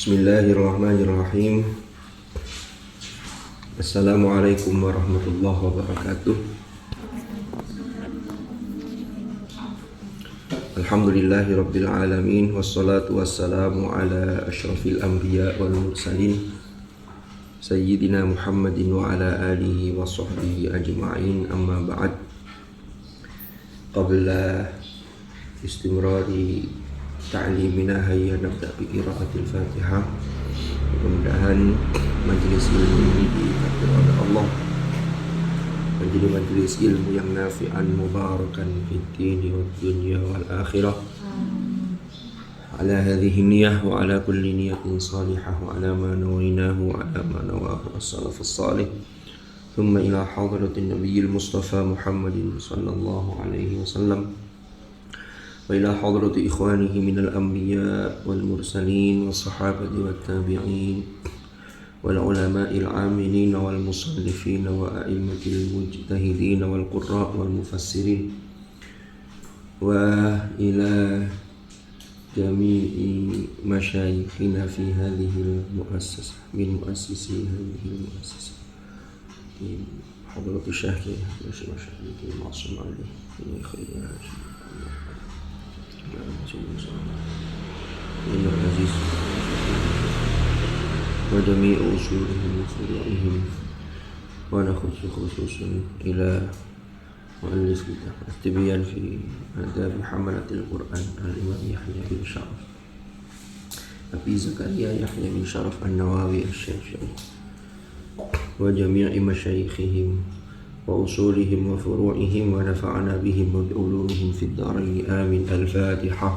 Bismillahirrahmanirrahim. Assalamualaikum warahmatullahi wabarakatuh. Alhamdulillahi rabbil alamin. Wassalatu wassalamu ala ashrafil anbiya wal mursalin Sayyidina Muhammadin wa ala alihi wa sahbihi ajma'in. Amma ba'd. Qabla istimrari ta'limina hayya nabda bi qiraatil Fatihah. Mudah-mudahan majelis ilmu ini diberkati oleh Allah menjadi majelis ilmu yang nafi'an mubarakan fid dini wad dunya wal akhirah. Ala hadhihi niyyah wa ala kulli niyatin salihah wa ala ma nawaynahu wa ala ma nawahu as-salafus salih. Thumma ila hadratin nabiyil mustafa Muhammadin sallallahu alaihi wasallam wa ila hadrati ikhwanihi minal anbiya wal mursalin was sahabati wat tabi'in wal ulama'il amilin wal musannifin wa a'immatil mujtahidin wal qurra wal mufassirin wa ila jami'i masyayikhina fi hadhil muassasah min muassisi hadhil muassasah hadratus syekh masyayikh ma'sum alaihi khairan aziz wa jami'u usulihim wa furu'ihim wa nakhussu khususan ila mu'allif kitab at-tibyan fi adab hamalatil Qur'an al-Imam Yahya bin Sharaf Abi Zakaria Yahya bin Sharaf an-Nawawi asy-Syafi'i wa jami'i masyayikhihim wa usulihim wa furu'ihim wa nafa'ana bihim wa bi'ulumihim fid dharain amin. Al-Fatihah.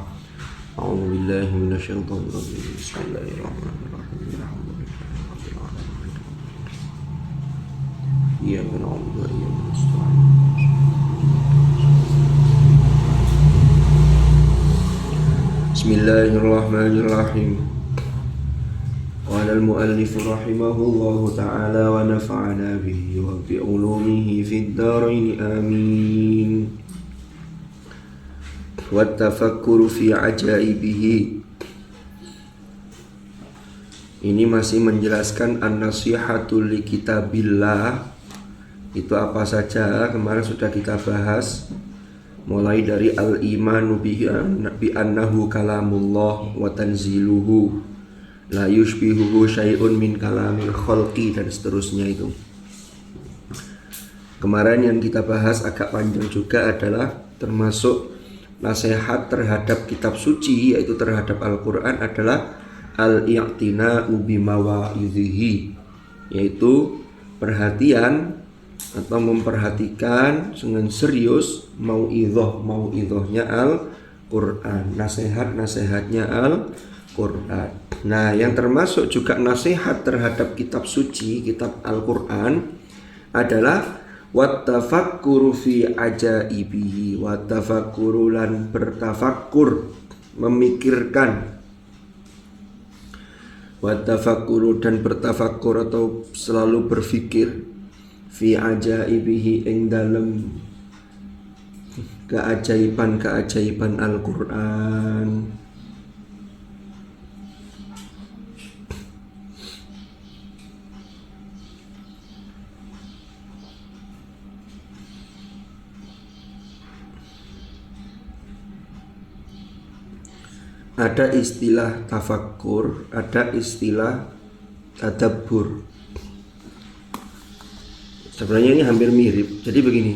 A'udzu billahi minasy syaithanir rajim. Bismillahirrahmanirrahim. Alhamdulillahirabbil alamin. Iyyaka na'budu wa iyyaka nasta'in. Bismillahirrahmanirrahim. Qala al-muallif rahimahullahu ta'ala wa nafa'ana bihi wa bi ulumihi fid dharain amin. Wa tafakkuru fi ajaibihi. Ini masih menjelaskan an-nasihatu li kitabillah. Itu apa saja kemarin sudah kita bahas, mulai dari al-imanu bi annahu kalamullah wa tanziluhu la yushbihuhu syai'un min kalamil khalqi dan seterusnya. Itu kemarin yang kita bahas agak panjang juga adalah termasuk nasihat terhadap kitab suci, yaitu terhadap Al-Quran, adalah al-i'tina'u bimawa'idhihi, yaitu perhatian atau memperhatikan dengan serius mau'idhahnya Al-Quran, nasihatnya Al-Quran. Nah, yang termasuk juga nasihat terhadap kitab suci, kitab Al-Quran, adalah wattafakkuru fi ajaibihi. Wattafakkuru lan bertafakkur, memikirkan. Wattafakkuru dan bertafakkur atau selalu berfikir fi ajaibihi ing dalem keajaiban Al-Quran. Ada istilah tafakkur, ada istilah tadabbur. Sebenarnya ini hampir mirip. Jadi begini,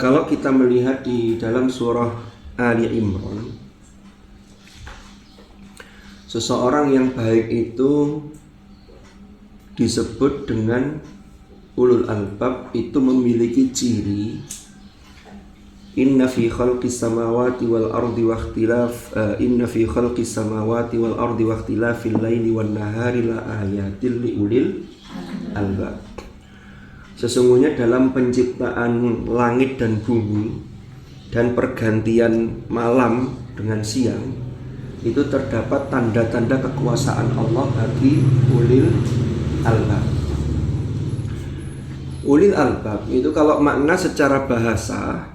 kalau kita melihat di dalam surah Ali Imran, seseorang yang baik itu disebut dengan ulul albab, itu memiliki ciri inna fi khalqis samawati wal ardi wa ikhtilafil laili wan nahari la ayatil li ulil albab. Sesungguhnya dalam penciptaan langit dan bumi dan pergantian malam dengan siang itu terdapat tanda-tanda kekuasaan Allah bagi ulil albab. Ulil albab itu kalau makna secara bahasa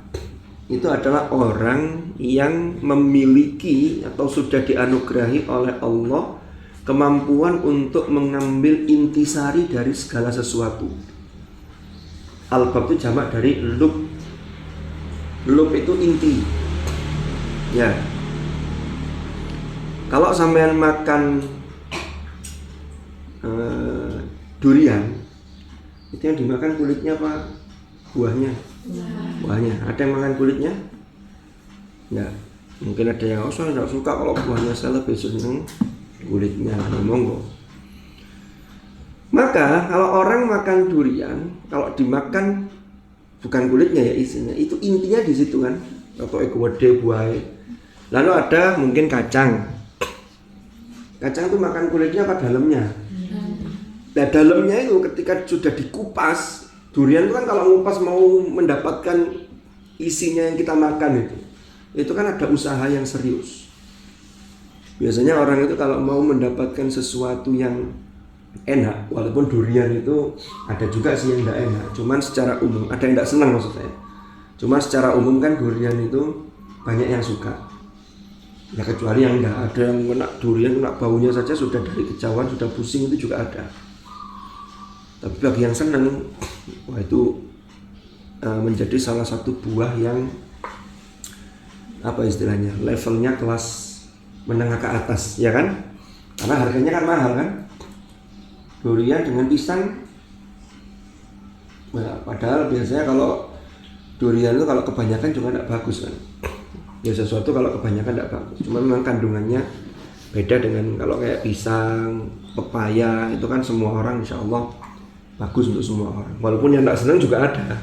itu adalah orang yang memiliki atau sudah dianugerahi oleh Allah kemampuan untuk mengambil intisari dari segala sesuatu. Albab itu jamak dari lub. Lub itu inti. Ya. Kalau sampean makan durian, itu yang dimakan kulitnya apa? Buahnya. Buahnya. Ada yang makan kulitnya? Enggak. Mungkin ada yang saya tidak suka kalau buahnya, saya lebih senang kulitnya. Monggo. Maka kalau orang makan durian, kalau dimakan bukan kulitnya ya isinya, itu intinya di situ kan. Atau gede buah. Lalu ada mungkin kacang. Kacang itu makan kulitnya apa dalamnya? Nah dalamnya itu ketika sudah dikupas, durian itu kan kalau ngupas mau mendapatkan isinya yang kita makan itu kan ada usaha yang serius. Biasanya orang itu kalau mau mendapatkan sesuatu yang enak, walaupun durian itu ada juga sih yang tidak enak, cuman secara umum ada yang tidak senang maksud saya. Cuma secara umum kan durian itu banyak yang suka. Ya kecuali yang tidak ada yang kena durian, kena baunya saja sudah dari kejauhan sudah pusing, itu juga ada. Tapi bagi yang senang, wah itu menjadi salah satu buah yang apa istilahnya, levelnya kelas menengah ke atas, ya kan? Karena harganya kan mahal kan? Durian dengan pisang, nah, padahal biasanya kalau durian itu kalau kebanyakan juga tidak bagus kan? Ya sesuatu kalau kebanyakan tidak bagus. Cuma memang kandungannya beda dengan kalau kayak pisang, pepaya, itu kan semua orang insya Allah bagus untuk semua orang. Walaupun yang tidak senang juga ada.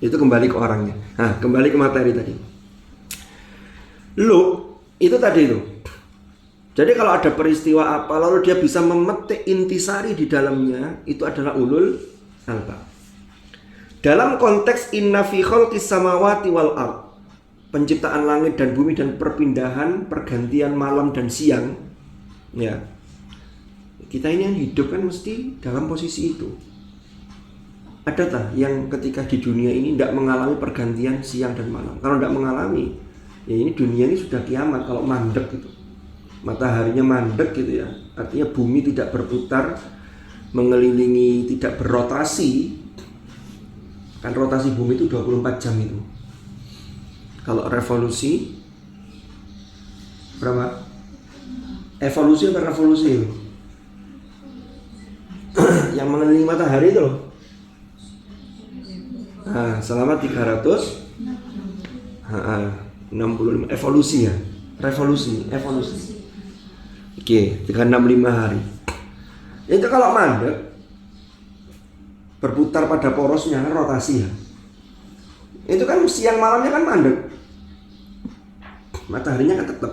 Itu kembali ke orangnya. Nah, kembali ke materi tadi. Itu tadi itu. Jadi kalau ada peristiwa apa lalu dia bisa memetik intisari di dalamnya, itu adalah ulul albab. Dalam konteks inna fi khalqis samawati wal ard, penciptaan langit dan bumi dan perpindahan pergantian malam dan siang, ya. Kita ini yang hidup kan mesti dalam posisi itu. Ada tak yang ketika di dunia ini tidak mengalami pergantian siang dan malam? Kalau tidak mengalami, ya ini dunia ini sudah kiamat kalau mandek gitu. Mataharinya mandek gitu ya. Artinya bumi tidak berputar, mengelilingi, tidak berotasi. Kan rotasi bumi itu 24 jam itu. Kalau revolusi berapa? Evolusi atau revolusi itu? Yang mengelilingi matahari itu loh. Nah, selama 365 evolusi ya. Evolusi. Oke, 365 hari. Itu kalau mandek berputar pada porosnya kan rotasi ya. Itu kan siang malamnya kan mandek. Mataharinya kan tetap.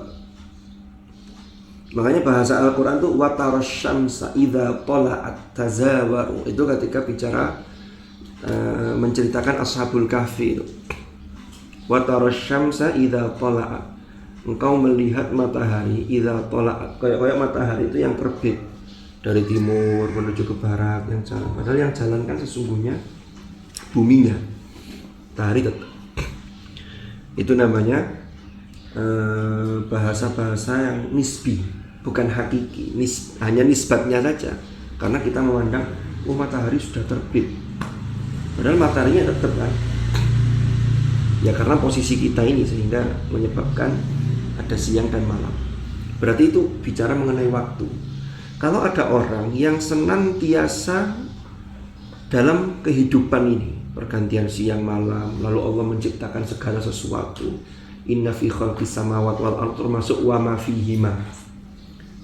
Makanya bahasa Al-Quran itu watarashamsa idza tala'at tazawaru. Itu ketika bicara menceritakan Ashabul Kahfi itu. Watarashamsa idza tala'at. Engkau melihat matahari idza tala'at. Kayak matahari itu yang terbit dari timur menuju ke barat yang jalan. Padahal yang jalan kan sesungguhnya buminya. Matahari tetap. Itu namanya bahasa-bahasa yang nisbi, bukan hakiki. Hanya nisbatnya saja. Karena kita memandang matahari sudah terbit. Padahal mataharinya tetap kan. Ya karena posisi kita ini sehingga menyebabkan ada siang dan malam. Berarti itu bicara mengenai waktu. Kalau ada orang yang senantiasa dalam kehidupan ini, pergantian siang malam, lalu Allah menciptakan segala sesuatu. Inna fi khalqis samawati wal ardh, termasuk wa ma fihima.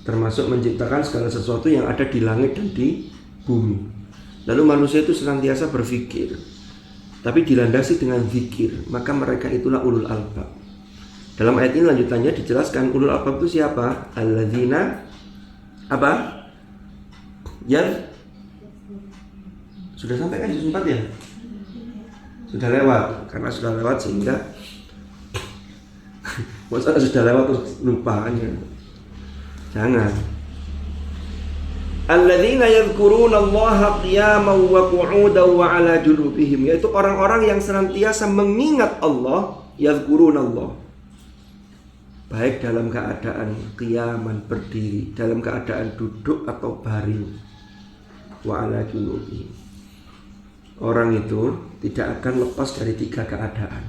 Termasuk menciptakan segala sesuatu yang ada di langit dan di bumi. Lalu manusia itu senantiasa berpikir, tapi dilandasi dengan zikir, maka mereka itulah ulul albab. Dalam ayat ini lanjutannya dijelaskan ulul albab itu siapa? Alladzina apa? Yang sudah sampai kan juz 4 ya? Sudah lewat, karena sudah lewat sehingga masa sudah lewat terus lupa kan? Jangan. Alladzina yadhkuruna Allaha qiyaman wa qu'udan wa 'ala junubihim, yaitu orang-orang yang senantiasa mengingat Allah Yadhkurunallah, baik dalam keadaan qiyaman berdiri, dalam keadaan duduk atau baring. Wa ala junubihim, orang itu tidak akan lepas dari 3 keadaan.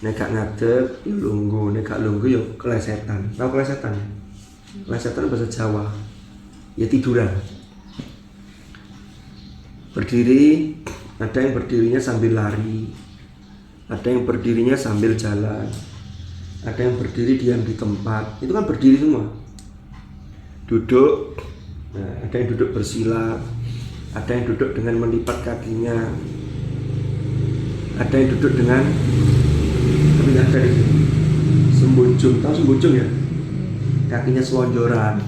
Nek gak ngadeg yo lungguh, nek gak lungguh yo kelesetan. Tahu kelesetan? Kelesetan bahasa Jawa ya tiduran. Berdiri, ada yang berdirinya sambil lari, ada yang berdirinya sambil jalan, ada yang berdiri diam di tempat. Itu kan berdiri semua. Duduk, nah, ada yang duduk bersila, ada yang duduk dengan melipat kakinya, ada yang duduk dengan tapi nggak ada di sini. Sembunjung, tahu sembunjung ya? Kakinya selonjoran.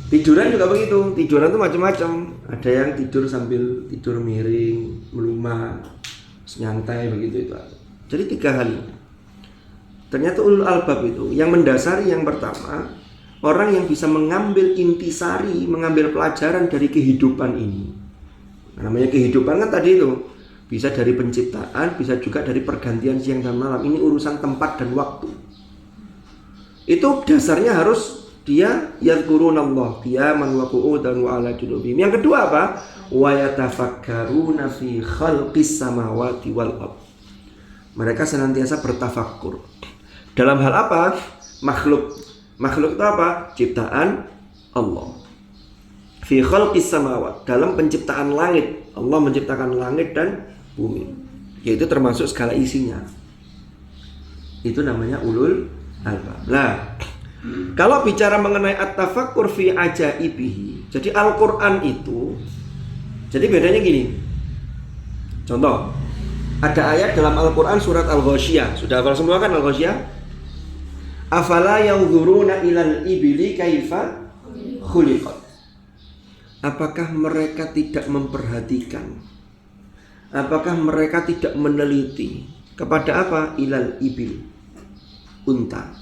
Tiduran juga begitu. Tiduran tuh macam-macam. Ada yang tidur sambil tidur miring, melumat, nyantai begitu itu. Jadi 3 hal. Ternyata ulul albab itu yang mendasari yang pertama, orang yang bisa mengambil intisari, mengambil pelajaran dari kehidupan ini. Namanya kehidupan kan tadi itu bisa dari penciptaan, bisa juga dari pergantian siang dan malam. Ini urusan tempat dan waktu. Itu dasarnya harus dia yadhkurunallah qiyaman wa qu'udan wa ala junubihim. Yang kedua apa? Wa yatafakkaruna fi khalqis samawati wal ardh. Mereka senantiasa bertafakkur. Dalam hal apa? Makhluk. Makhluk itu apa? Ciptaan Allah. Fi khalqis samawat, dalam penciptaan langit. Allah menciptakan langit dan bumi. Yaitu termasuk segala isinya. Itu namanya ulul albab. Nah, kalau bicara mengenai at-tafakkur fi ajaibihi, jadi Al-Quran itu, jadi bedanya gini. Contoh, ada ayat dalam Al-Quran surat Al-Ghasyiyah. Sudah hafal semua kan Al-Ghasyiyah? Afala yanzuruna ilal ibili kaifa khuliqat. Apakah mereka tidak memperhatikan? Apakah mereka tidak meneliti kepada apa? Ilal ibil, unta.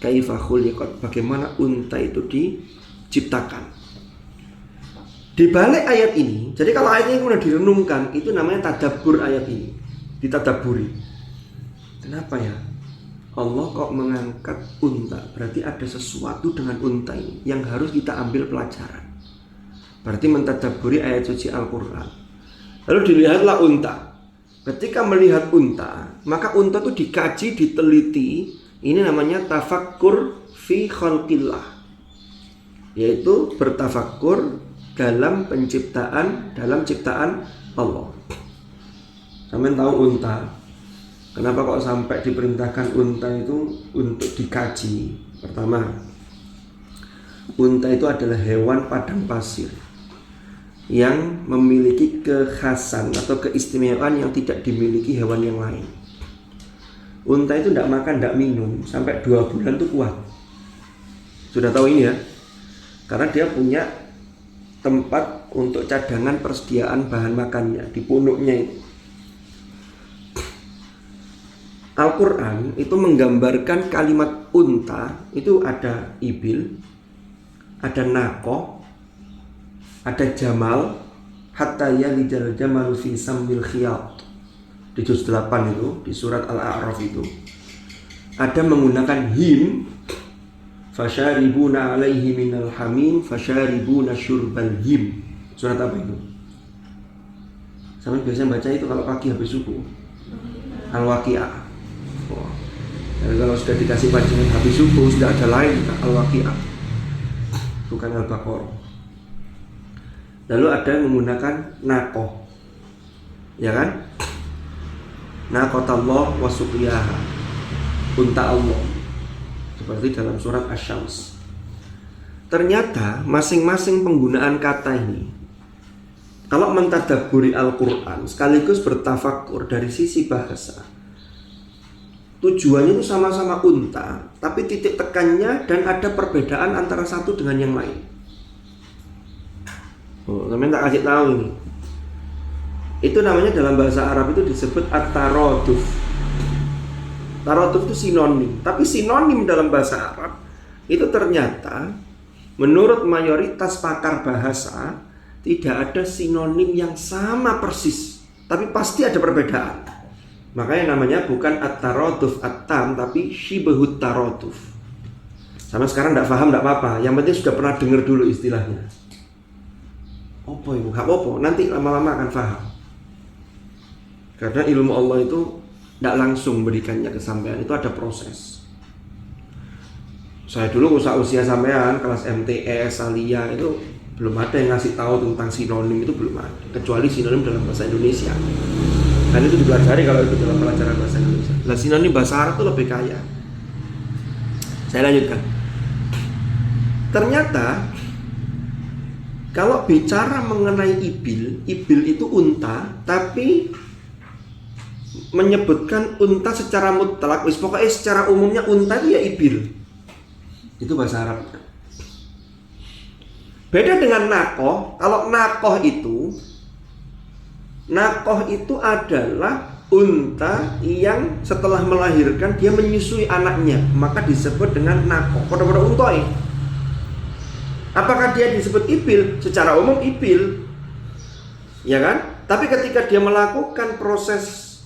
Kaifa khuliqat, bagaimana unta itu diciptakan. Di balik ayat ini, jadi kalau ayat ini kemudian direnungkan, itu namanya tadabbur ayat ini. Ditadaburi. Kenapa ya? Allah kok mengangkat unta? Berarti ada sesuatu dengan unta ini yang harus kita ambil pelajaran. Berarti mentadaburi ayat suci Al-Quran. Lalu dilihatlah unta. Ketika melihat unta, maka unta itu dikaji, diteliti. Ini namanya tafakkur fi khalqillah, yaitu bertafakkur dalam penciptaan, dalam ciptaan Allah. Sampeyan tahu unta? Kenapa kok sampai diperintahkan unta itu untuk dikaji? Pertama, unta itu adalah hewan padang pasir yang memiliki kekhasan atau keistimewaan yang tidak dimiliki hewan yang lain. Unta itu tidak makan, tidak minum sampai 2 bulan itu kuat. Sudah tahu ini ya? Karena dia punya tempat untuk cadangan persediaan bahan makannya di punuknya itu. Al-Quran itu menggambarkan kalimat unta itu ada ibil, ada naqah, ada jamal, hatta yalijal jamalu fi sammil khiyat. Di juz 8 itu, di surat Al-A'raf itu ada menggunakan him, fasyaribuna alaihi minal hamim fasyaribuna syurbal him. Surat apa itu? Sama biasanya baca itu kalau pagi habis subuh. Al-Waqi'ah. Dan kalau sudah dikasih pancingan habis subuh, sudah ada lain Al-Waqi'ah, bukan Al-Baqarah. Lalu ada yang menggunakan naqah, ya kan? Naqatallah wa suqiyaha, unta Allah, seperti dalam surat Asy-Syams. Ternyata masing-masing penggunaan kata ini, kalau mentadabburi Al-Quran sekaligus bertafakkur dari sisi bahasa, tujuannya itu sama-sama unta, tapi titik tekannya dan ada perbedaan antara satu dengan yang lain. Sampai tak kasih tahu ini. Itu namanya dalam bahasa Arab itu disebut at-taraduf. Taraduf itu sinonim, tapi sinonim dalam bahasa Arab itu ternyata menurut mayoritas pakar bahasa tidak ada sinonim yang sama persis, tapi pasti ada perbedaan. Makanya namanya bukan at-taraduf at-tam, tapi syibhut taraduf. Sama sekarang tidak paham tidak apa-apa, yang penting sudah pernah dengar dulu istilahnya. Apa itu? Gak apa-apa, nanti lama-lama akan paham. Karena ilmu Allah itu tidak langsung berikannya kesampaian, itu ada proses. Saya dulu usia sampean kelas MTS, Alia itu belum ada yang ngasih tahu tentang sinonim, itu belum ada, kecuali sinonim dalam bahasa Indonesia. Dan itu dipelajari kalau itu dalam pelajaran bahasa Indonesia. Nah, sinonim bahasa Arab itu lebih kaya. Saya lanjutkan. Ternyata kalau bicara mengenai ibil itu unta, tapi menyebutkan unta secara mutlak, pokoknya secara umumnya unta itu ya ibil. Itu bahasa Arab. Beda dengan nakoh. Kalau nakoh itu adalah unta yang setelah melahirkan dia menyusui anaknya, maka disebut dengan nakoh. Pada untoi. Apakah dia disebut ibil? Secara umum ibil, ya kan? Tapi ketika dia melakukan proses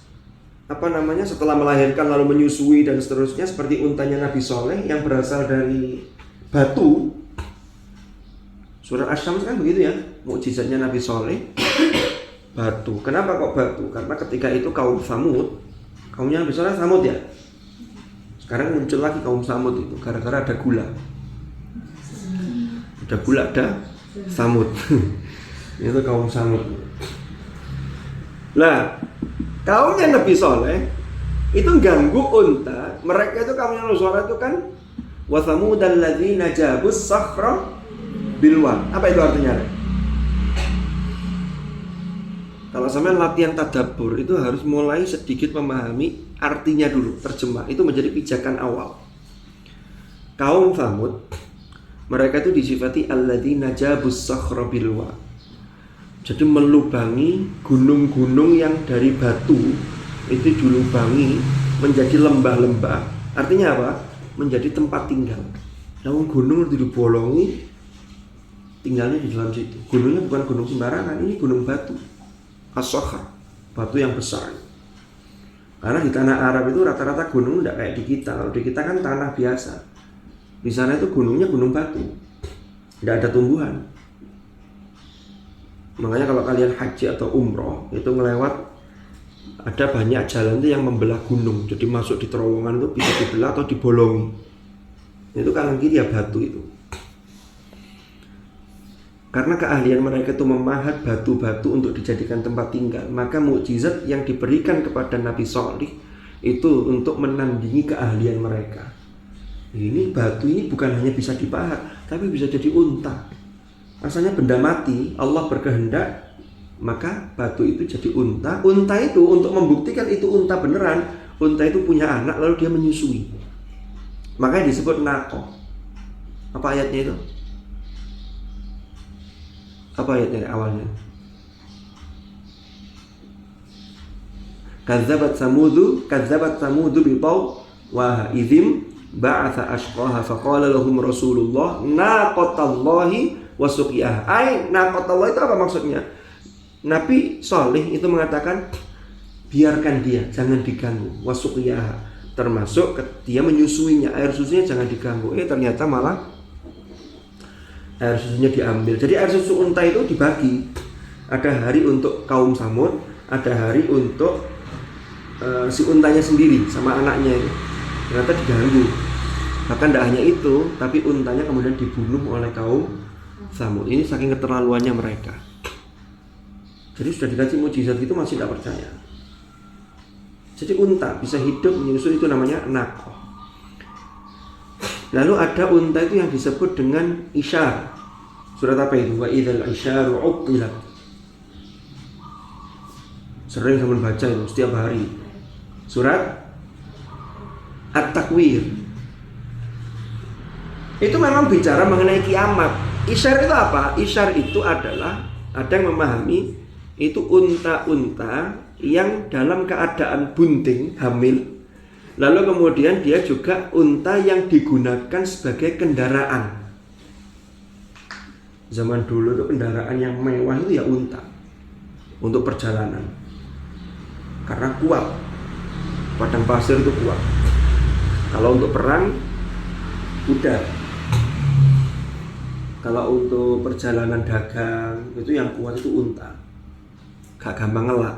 setelah melahirkan lalu menyusui dan seterusnya, seperti untanya Nabi Soleh yang berasal dari batu. Surat Asy-Syams kan begitu ya, mukjizatnya Nabi Soleh. Batu. Kenapa kok batu? Karena ketika itu kaum Samud, kaumnya Nabi Soleh Samud ya. Sekarang muncul lagi kaum Samud itu gara-gara ada gula. Ada gula, ada Samud. Itu kaum Samud. Lah, kaumnya Nabi Soleh itu ganggu unta. Mereka itu kaumnya Nabi Soleh itu kan wa thamudal ladzina jabus sakhra bilwa. Apa itu artinya? Kalau sampai latihan tadabbur itu harus mulai sedikit memahami artinya dulu, terjemah. Itu menjadi pijakan awal. Kaum Thamud, mereka itu disifati alladzina jabus sakhra bilwa. Jadi melubangi gunung-gunung yang dari batu itu dilubangi menjadi lembah-lembah. Artinya apa? Menjadi tempat tinggal. Namun gunung itu dibolongi, tinggalnya di dalam situ. Gunungnya bukan gunung sembarangan, ini gunung batu. As-sakhar, batu yang besar. Karena di tanah Arab itu rata-rata gunung tidak kayak di kita. Kalau di kita kan tanah biasa. Di sana itu gunungnya gunung batu. Tidak ada tumbuhan. Makanya kalau kalian haji atau umroh itu melewat, ada banyak jalan itu yang membelah gunung. Jadi masuk di terowongan itu bisa dibelah atau dibolongi. Itu kanan kiri ya batu itu. Karena keahlian mereka itu memahat batu-batu untuk dijadikan tempat tinggal, maka mukjizat yang diberikan kepada Nabi Shalih itu untuk menandingi keahlian mereka. Ini batu ini bukan hanya bisa dipahat, tapi bisa jadi unta. Asalnya benda mati, Allah berkehendak, maka batu itu jadi unta. Unta itu untuk membuktikan itu unta beneran, unta itu punya anak lalu dia menyusui. Makanya disebut naqah. Apa ayatnya itu? Apa ayatnya awalnya? Kadzabat samudu biqaw wa idzim ba'atha ashqaha faqala lahum rasulullah naqatallahi wasuqiyah. Naqatallah itu apa maksudnya? Nabi Shalih itu mengatakan biarkan dia, jangan diganggu. Wasuqiyah termasuk dia menyusuinya, air susunya jangan diganggu. Ternyata malah air susunya diambil. Jadi air susu unta itu dibagi. Ada hari untuk kaum Samud, ada hari untuk si untanya sendiri sama anaknya itu. Ternyata diganggu. Bahkan tidak hanya itu, tapi untanya kemudian dibunuh oleh kaum Samud. Ini saking keterlaluannya mereka. Jadi sudah dikasih mukjizat itu masih tidak percaya. Jadi unta bisa hidup menyusui itu namanya naqah. Lalu ada unta itu yang disebut dengan isyar. Surat apa itu? Wa idzal isyaru uqtilat. Sering saya membaca itu setiap hari. Surat At-Takwir. Itu memang bicara mengenai kiamat. Isyar itu apa? Isyar itu adalah, ada yang memahami itu unta-unta yang dalam keadaan bunting, hamil. Lalu kemudian dia juga unta yang digunakan sebagai kendaraan. Zaman dulu itu kendaraan yang mewah itu ya unta untuk perjalanan. Karena kuat. Padang pasir itu kuat. Kalau untuk perang, kuda. Kalau untuk perjalanan dagang, itu yang kuat itu unta. Gak gampang ngelak.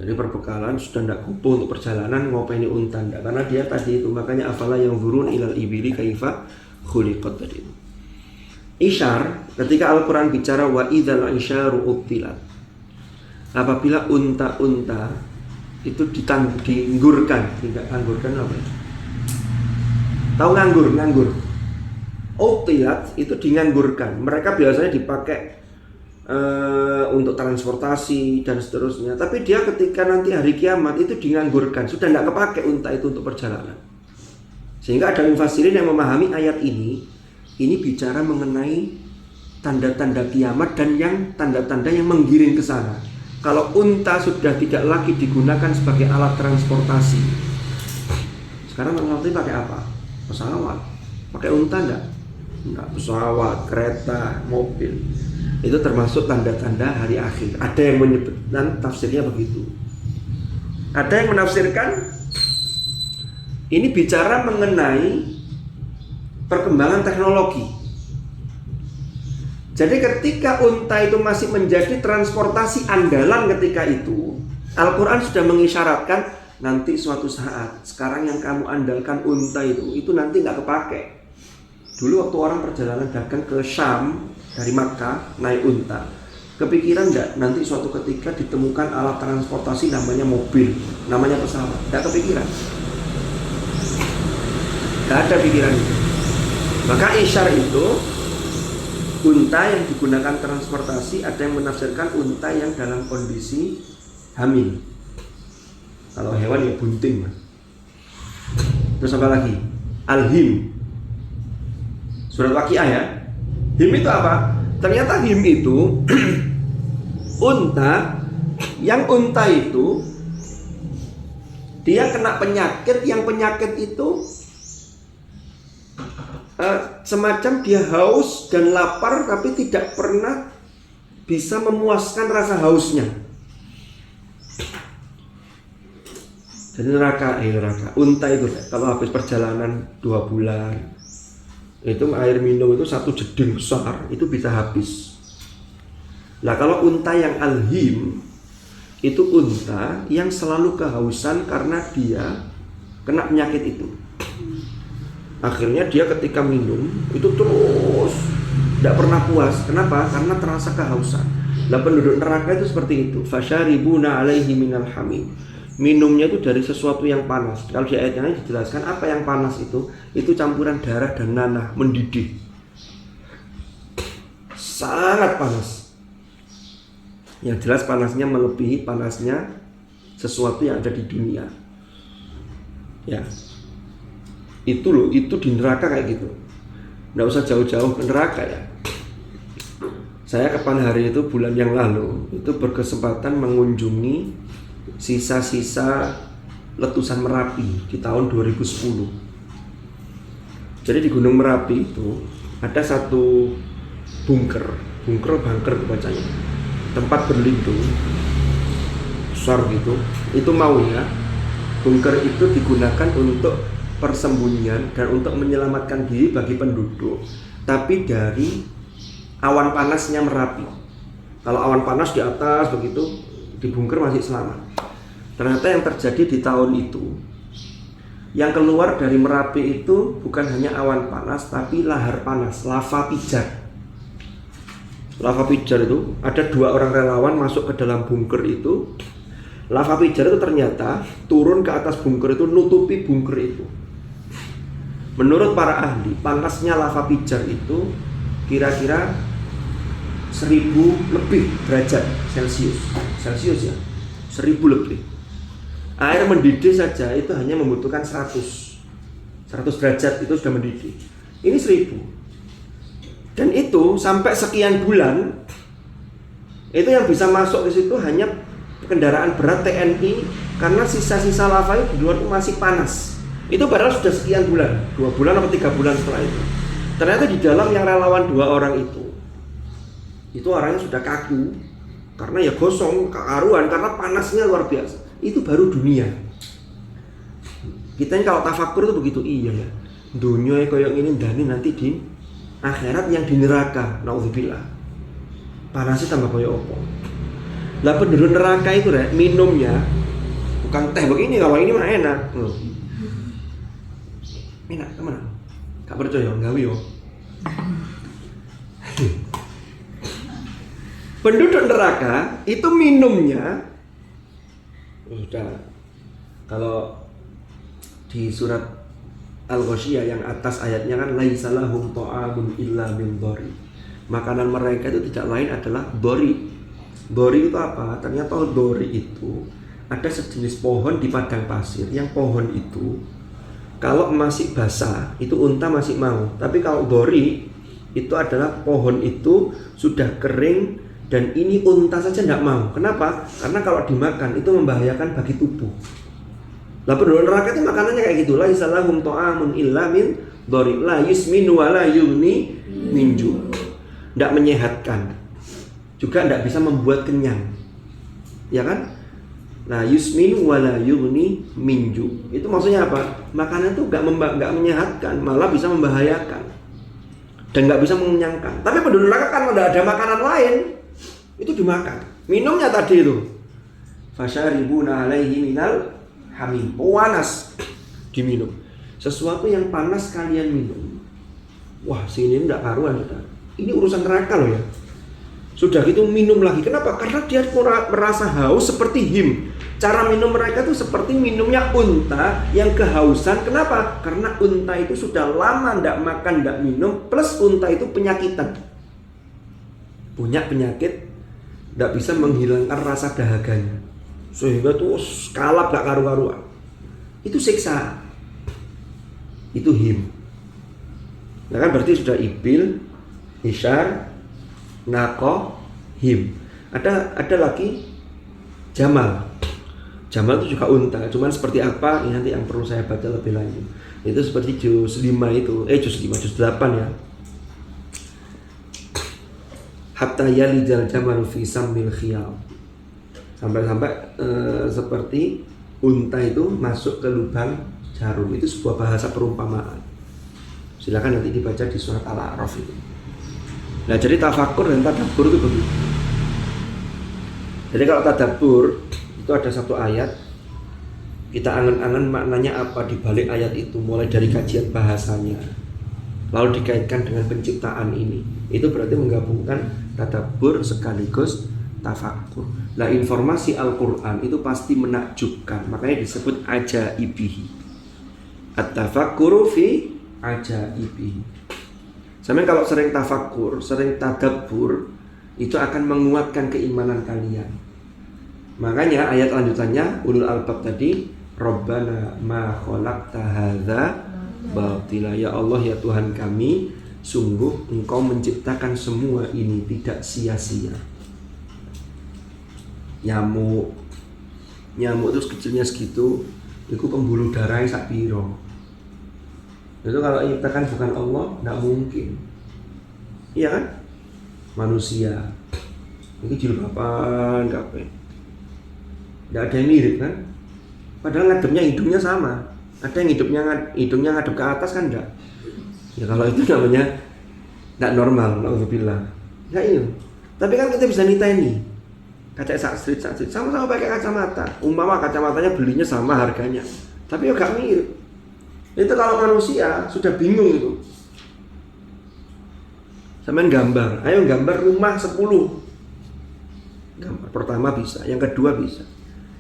Jadi perbekalan sudah tidak kupu untuk perjalanan, ngopeni unta enggak. Karena dia tadi itu, makanya afala yang burun ilal ibili kaifa khuliqat tadi itu. Isyar, ketika Al-Quran bicara wa idzal isyaru ubtilat, apabila unta-unta itu dianggurkan, tidak anggurkan apa ya? Tahu nganggur. Ubtilat itu dianggurkan. Mereka biasanya dipakai untuk transportasi dan seterusnya. Tapi dia ketika nanti hari kiamat itu dianggurkan, sudah tidak kepake unta itu untuk perjalanan. Sehingga ada mufassirin yang memahami ayat ini bicara mengenai tanda-tanda kiamat dan yang tanda-tanda yang menggiring ke sana. Kalau unta sudah tidak lagi digunakan sebagai alat transportasi, sekarang nanti pakai apa? Pesawat. Pakai unta enggak? Enggak, pesawat, kereta, mobil. Itu termasuk tanda-tanda hari akhir. Ada yang menyebutkan tafsirnya begitu. Ada yang menafsirkan ini bicara mengenai perkembangan teknologi. Jadi ketika unta itu masih menjadi transportasi andalan ketika itu, Al-Quran sudah mengisyaratkan nanti suatu saat, sekarang yang kamu andalkan unta itu nanti nggak kepake. Dulu waktu orang perjalanan dagang ke Syam dari Makkah naik unta, kepikiran nggak nanti suatu ketika ditemukan alat transportasi namanya mobil, namanya pesawat? Nggak kepikiran, nggak ada pikiran itu. Maka isyar itu unta yang digunakan transportasi, ada yang menafsirkan unta yang dalam kondisi hamil. Kalau hewan ya bunting. Terus apa lagi? Al-him. Surat Waqiah ya. Him itu apa? Ternyata him itu unta itu dia kena penyakit, yang penyakit itu semacam dia haus dan lapar tapi tidak pernah bisa memuaskan rasa hausnya. Jadi neraka. Unta itu kalau habis perjalanan 2 bulan, itu air minum itu 1 jeding besar, itu bisa habis. Nah kalau unta yang al-him, itu unta yang selalu kehausan karena dia kena penyakit itu. Akhirnya dia ketika minum itu terus tidak pernah puas. Kenapa? Karena terasa kehausan. Nah penduduk neraka itu seperti itu. Fasyaribuna alaihi minal hamim. Minumnya itu dari sesuatu yang panas. Kalau di ayat yang dijelaskan apa yang panas itu campuran darah dan nanah, mendidih. Sangat panas. Yang jelas panasnya melebihi panasnya sesuatu yang ada di dunia. Ya. Itu di neraka kayak gitu. Nggak usah jauh-jauh ke neraka ya. Saya kapan hari itu bulan yang lalu itu berkesempatan mengunjungi sisa-sisa letusan Merapi di tahun 2010. Jadi di Gunung Merapi itu ada satu bunker bacanya, tempat berlindung besar gitu. Itu maunya bunker itu digunakan untuk persembunyian dan untuk menyelamatkan diri bagi penduduk, tapi dari awan panasnya Merapi. Kalau awan panas di atas begitu, di bunker masih selamat. Ternyata yang terjadi di tahun itu, yang keluar dari Merapi itu bukan hanya awan panas, tapi lahar panas, lava pijar. Lava pijar itu ada 2 orang relawan masuk ke dalam bunker itu. Lava pijar itu ternyata turun ke atas bunker itu, nutupi bunker itu. Menurut para ahli, panasnya lava pijar itu kira-kira 1000 lebih derajat Celcius ya, 1000 lebih. Air mendidih saja itu hanya membutuhkan 100 derajat itu sudah mendidih. Ini 1000. Dan itu sampai sekian bulan, itu yang bisa masuk ke situ hanya kendaraan berat TNI, karena sisa-sisa lava itu di luar itu masih panas. Itu padahal sudah sekian bulan, 2 bulan atau 3 bulan setelah itu. Ternyata di dalam yang relawan 2 orang itu orangnya sudah kaku, karena ya gosong, kekaruan, karena panasnya luar biasa. Itu baru dunia. Kita ini kalau tafakur itu begitu, iya ya. Dunia koyo ngene ndane nanti di akhirat yang di neraka, naudzubillah. Panasnya tambah koyo opo. Lah penduduk neraka itu rek minumnya bukan teh begini, kalau ini mah enak. Enak kemana? Gak percaya, gawe yo. Penduduk neraka itu minumnya sudah, kalau di surat Al-Ghasyiyah yang atas ayatnya kan laisa lahum ta'amun illa min dhari. Makanan mereka itu tidak lain adalah dhari. Dhari itu apa? Ternyata dhari itu ada sejenis pohon di padang pasir, yang pohon itu kalau masih basah itu unta masih mau. Tapi kalau dhari itu adalah pohon itu sudah kering dan ini unta saja tidak mau. Kenapa? Karena kalau dimakan itu membahayakan bagi tubuh. Lah penduduk neraka itu makanannya kayak gitu. Laisa lahum ta'amun illa min dhari la yusminu wa la yughni min ju'. Tidak menyehatkan, juga tidak bisa membuat kenyang, ya kan? Nah, yusminu wa la yughni min ju'. Itu maksudnya apa? Makanan itu nggak menyehatkan, malah bisa membahayakan dan nggak bisa mengenyangkan. Tapi penduduk neraka kan udah ada makanan lain, itu dimakan. Minumnya tadi itu fasyaribuna alaihi minal hamim, panas diminum. Sesuatu yang panas kalian minum. Wah, sini enggak karuan sudah. Ini urusan neraka loh ya. Sudah gitu minum lagi. Kenapa? Karena dia merasa haus seperti him. Cara minum mereka tuh seperti minumnya unta yang kehausan. Kenapa? Karena unta itu sudah lama enggak makan, enggak minum. Plus unta itu penyakitan, punya penyakit, enggak bisa menghilangkan rasa dahaganya, sehingga tuh kalap gak karu-karuan. Itu siksa. Itu him. Nah kan berarti sudah ibil, isyar, naqah, him. Ada lagi jamal. Jamal itu juga unta. Cuman seperti apa ini nanti yang perlu saya baca lebih lanjut. Itu seperti juz 5 itu. Juz 8 ya. Hatta yalijal jamalu fi sammil khiyal. Sampai-sampai seperti unta itu masuk ke lubang jarum. Itu sebuah bahasa perumpamaan. Silakan nanti dibaca di surat Al-A'raf itu. Nah, jadi tafakur dan tadabbur itu begitu. Jadi kalau tadabbur itu ada satu ayat, kita angan-angan maknanya apa di balik ayat itu, mulai dari kajian bahasanya, lalu dikaitkan dengan penciptaan ini. Itu berarti menggabungkan tadabbur sekaligus tafakur. Nah, informasi Al-Quran itu pasti menakjubkan, makanya disebut ajaibihi. At-tafakkuru fi ajaibihi. Sampai kalau sering tafakur, sering tadabbur, itu akan menguatkan keimanan kalian. Makanya ayat lanjutannya ulul albab tadi, Rabbana ma khalaqta hadza batila. Ya Allah, ya Tuhan kami, sungguh Engkau menciptakan semua ini tidak sia-sia. Nyamuk terus kecilnya segitu, itu pembuluh darah sak piro. Itu kalau menciptakan bukan Allah, tidak mungkin. Iya kan? Manusia ini jilbaban kabeh, tidak ada yang mirip kan? Padahal ngadepnya hidungnya sama. Ada yang hidungnya ngadep ke atas kan enggak? Ya kalau itu namanya tidak normal, naudzubillah. Ya iya. Tapi kan kita bisa niteni. Kaca sak street sama-sama pakai kacamata. Umpama kacamatanya belinya sama harganya, tapi ya gak mirip. Itu kalau manusia sudah bingung itu. Sampean gambar, ayo gambar rumah 10. Gambar pertama bisa, yang kedua bisa.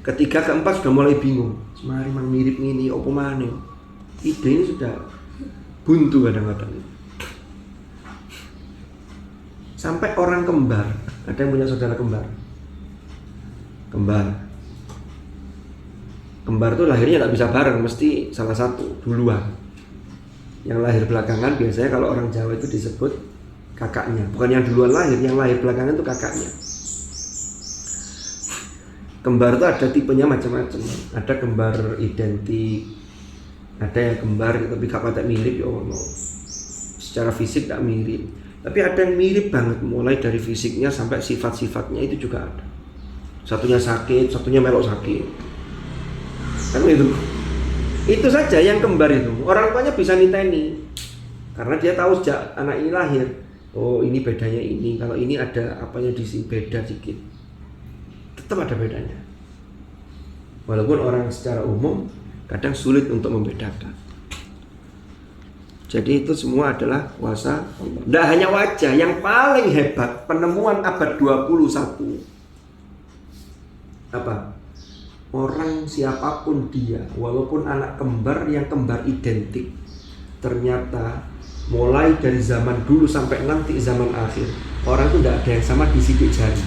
Ketiga, keempat sudah mulai bingung. Semari mang mirip ini, opo maneh. Ide ini sudah buntu kadang-kadang. Sampai orang kembar, ada yang punya saudara kembar. Kembar tuh lahirnya nggak bisa bareng, mesti salah satu duluan. Yang lahir belakangan biasanya kalau orang Jawa itu disebut kakaknya, bukan yang duluan lahir, yang lahir belakangan itu kakaknya. Kembar itu ada tipenya macam-macam. Ada kembar identik, ada yang kembar tapi gak pada mirip ya Allah. Secara fisik tak mirip, tapi ada yang mirip banget, mulai dari fisiknya sampai sifat-sifatnya itu juga ada. Satunya sakit, satunya melok sakit. Kan itu Itu saja yang kembar itu. Orang tuanya bisa niteni. Karena dia tahu sejak anak ini lahir. Oh ini bedanya ini. Kalau ini ada apanya di sini beda dikit. Tetap ada bedanya. Walaupun orang secara umum kadang sulit untuk membedakan. Jadi itu semua adalah kuasa Allah. Tidak hanya wajah, yang paling hebat penemuan abad 21. Apa? Orang siapapun dia, walaupun anak kembar yang kembar identik, ternyata mulai dari zaman dulu sampai nanti zaman akhir, orang itu tidak ada yang sama di sidik jari.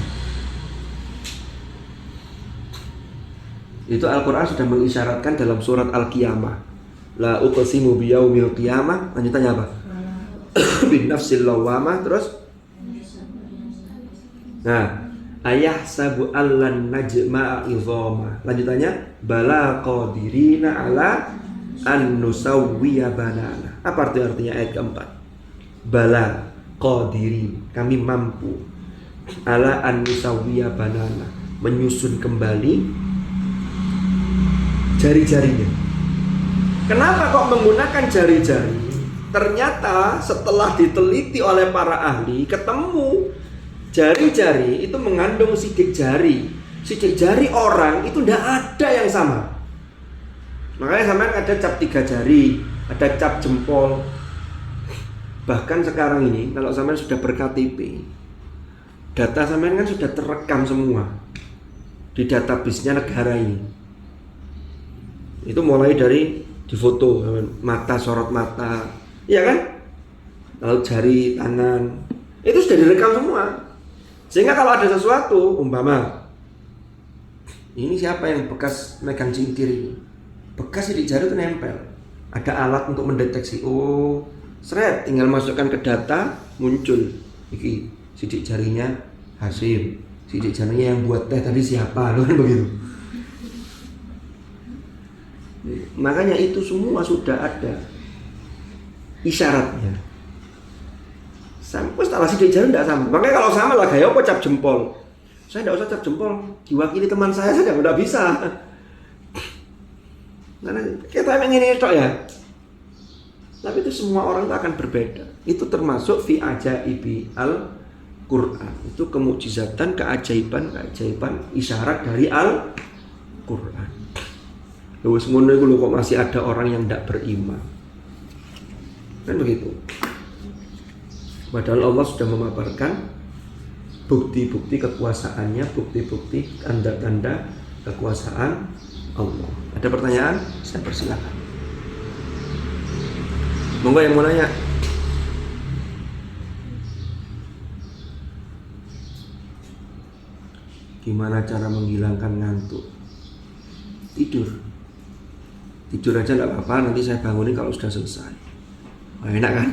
Itu Al-Quran sudah mengisyaratkan dalam surat Al-Qiyamah. La uqsimu biyaumil qiyamah. Lanjutannya apa? Bin nafsil lawamah. Terus nah, ayahsabu allan najma'a idhama. Lanjutannya bala qadirina ala an nusawwiya banana. Apa artinya ayat keempat? Bala qadirin, kami mampu ala an nusawwiya banana, menyusun kembali jari-jarinya. Kenapa kok menggunakan jari-jari? Ternyata setelah diteliti oleh para ahli, ketemu jari-jari itu mengandung sidik jari. Sidik jari orang itu tidak ada yang sama. Makanya sampean ada cap 3 jari, ada cap jempol. Bahkan sekarang ini kalau sampean sudah berKTP, data sampean kan sudah terekam semua di database-nya negara ini. Itu mulai dari difoto mata, sorot mata, iya kan? Lalu jari, tangan, itu sudah direkam semua. Sehingga kalau ada sesuatu, umpama ini siapa yang bekas megang cingkir ini, bekas sidik jari itu nempel. Ada alat untuk mendeteksi. Oh, seret, tinggal masukkan ke data, muncul. Iki sidik jarinya Hasim, sidik jarinya yang buat teh tadi siapa, kan begitu. Makanya itu semua sudah ada isyaratnya. Sampai setelah sidik jari tidak sama. Makanya kalau sama lah gaya apa cap jempol. Saya tidak usah cap jempol, diwakili teman saya saja tidak bisa. Karena kita ingin itu ya. Tapi itu semua orang itu akan berbeda. Itu termasuk fi ajaibi al-Quran. Itu kemukjizatan, keajaiban isyarat dari Al-Quran. Terus ngono iku lho kok masih ada orang yang tidak beriman. Kan begitu. Padahal Allah sudah memaparkan bukti-bukti kekuasaannya, bukti-bukti tanda-tanda kekuasaan Allah. Ada pertanyaan? Saya persilakan. Monggo yang mau nanya. Gimana cara menghilangkan ngantuk? Tidur aja nggak apa-apa, nanti saya bangunin kalau sudah selesai. Enak kan?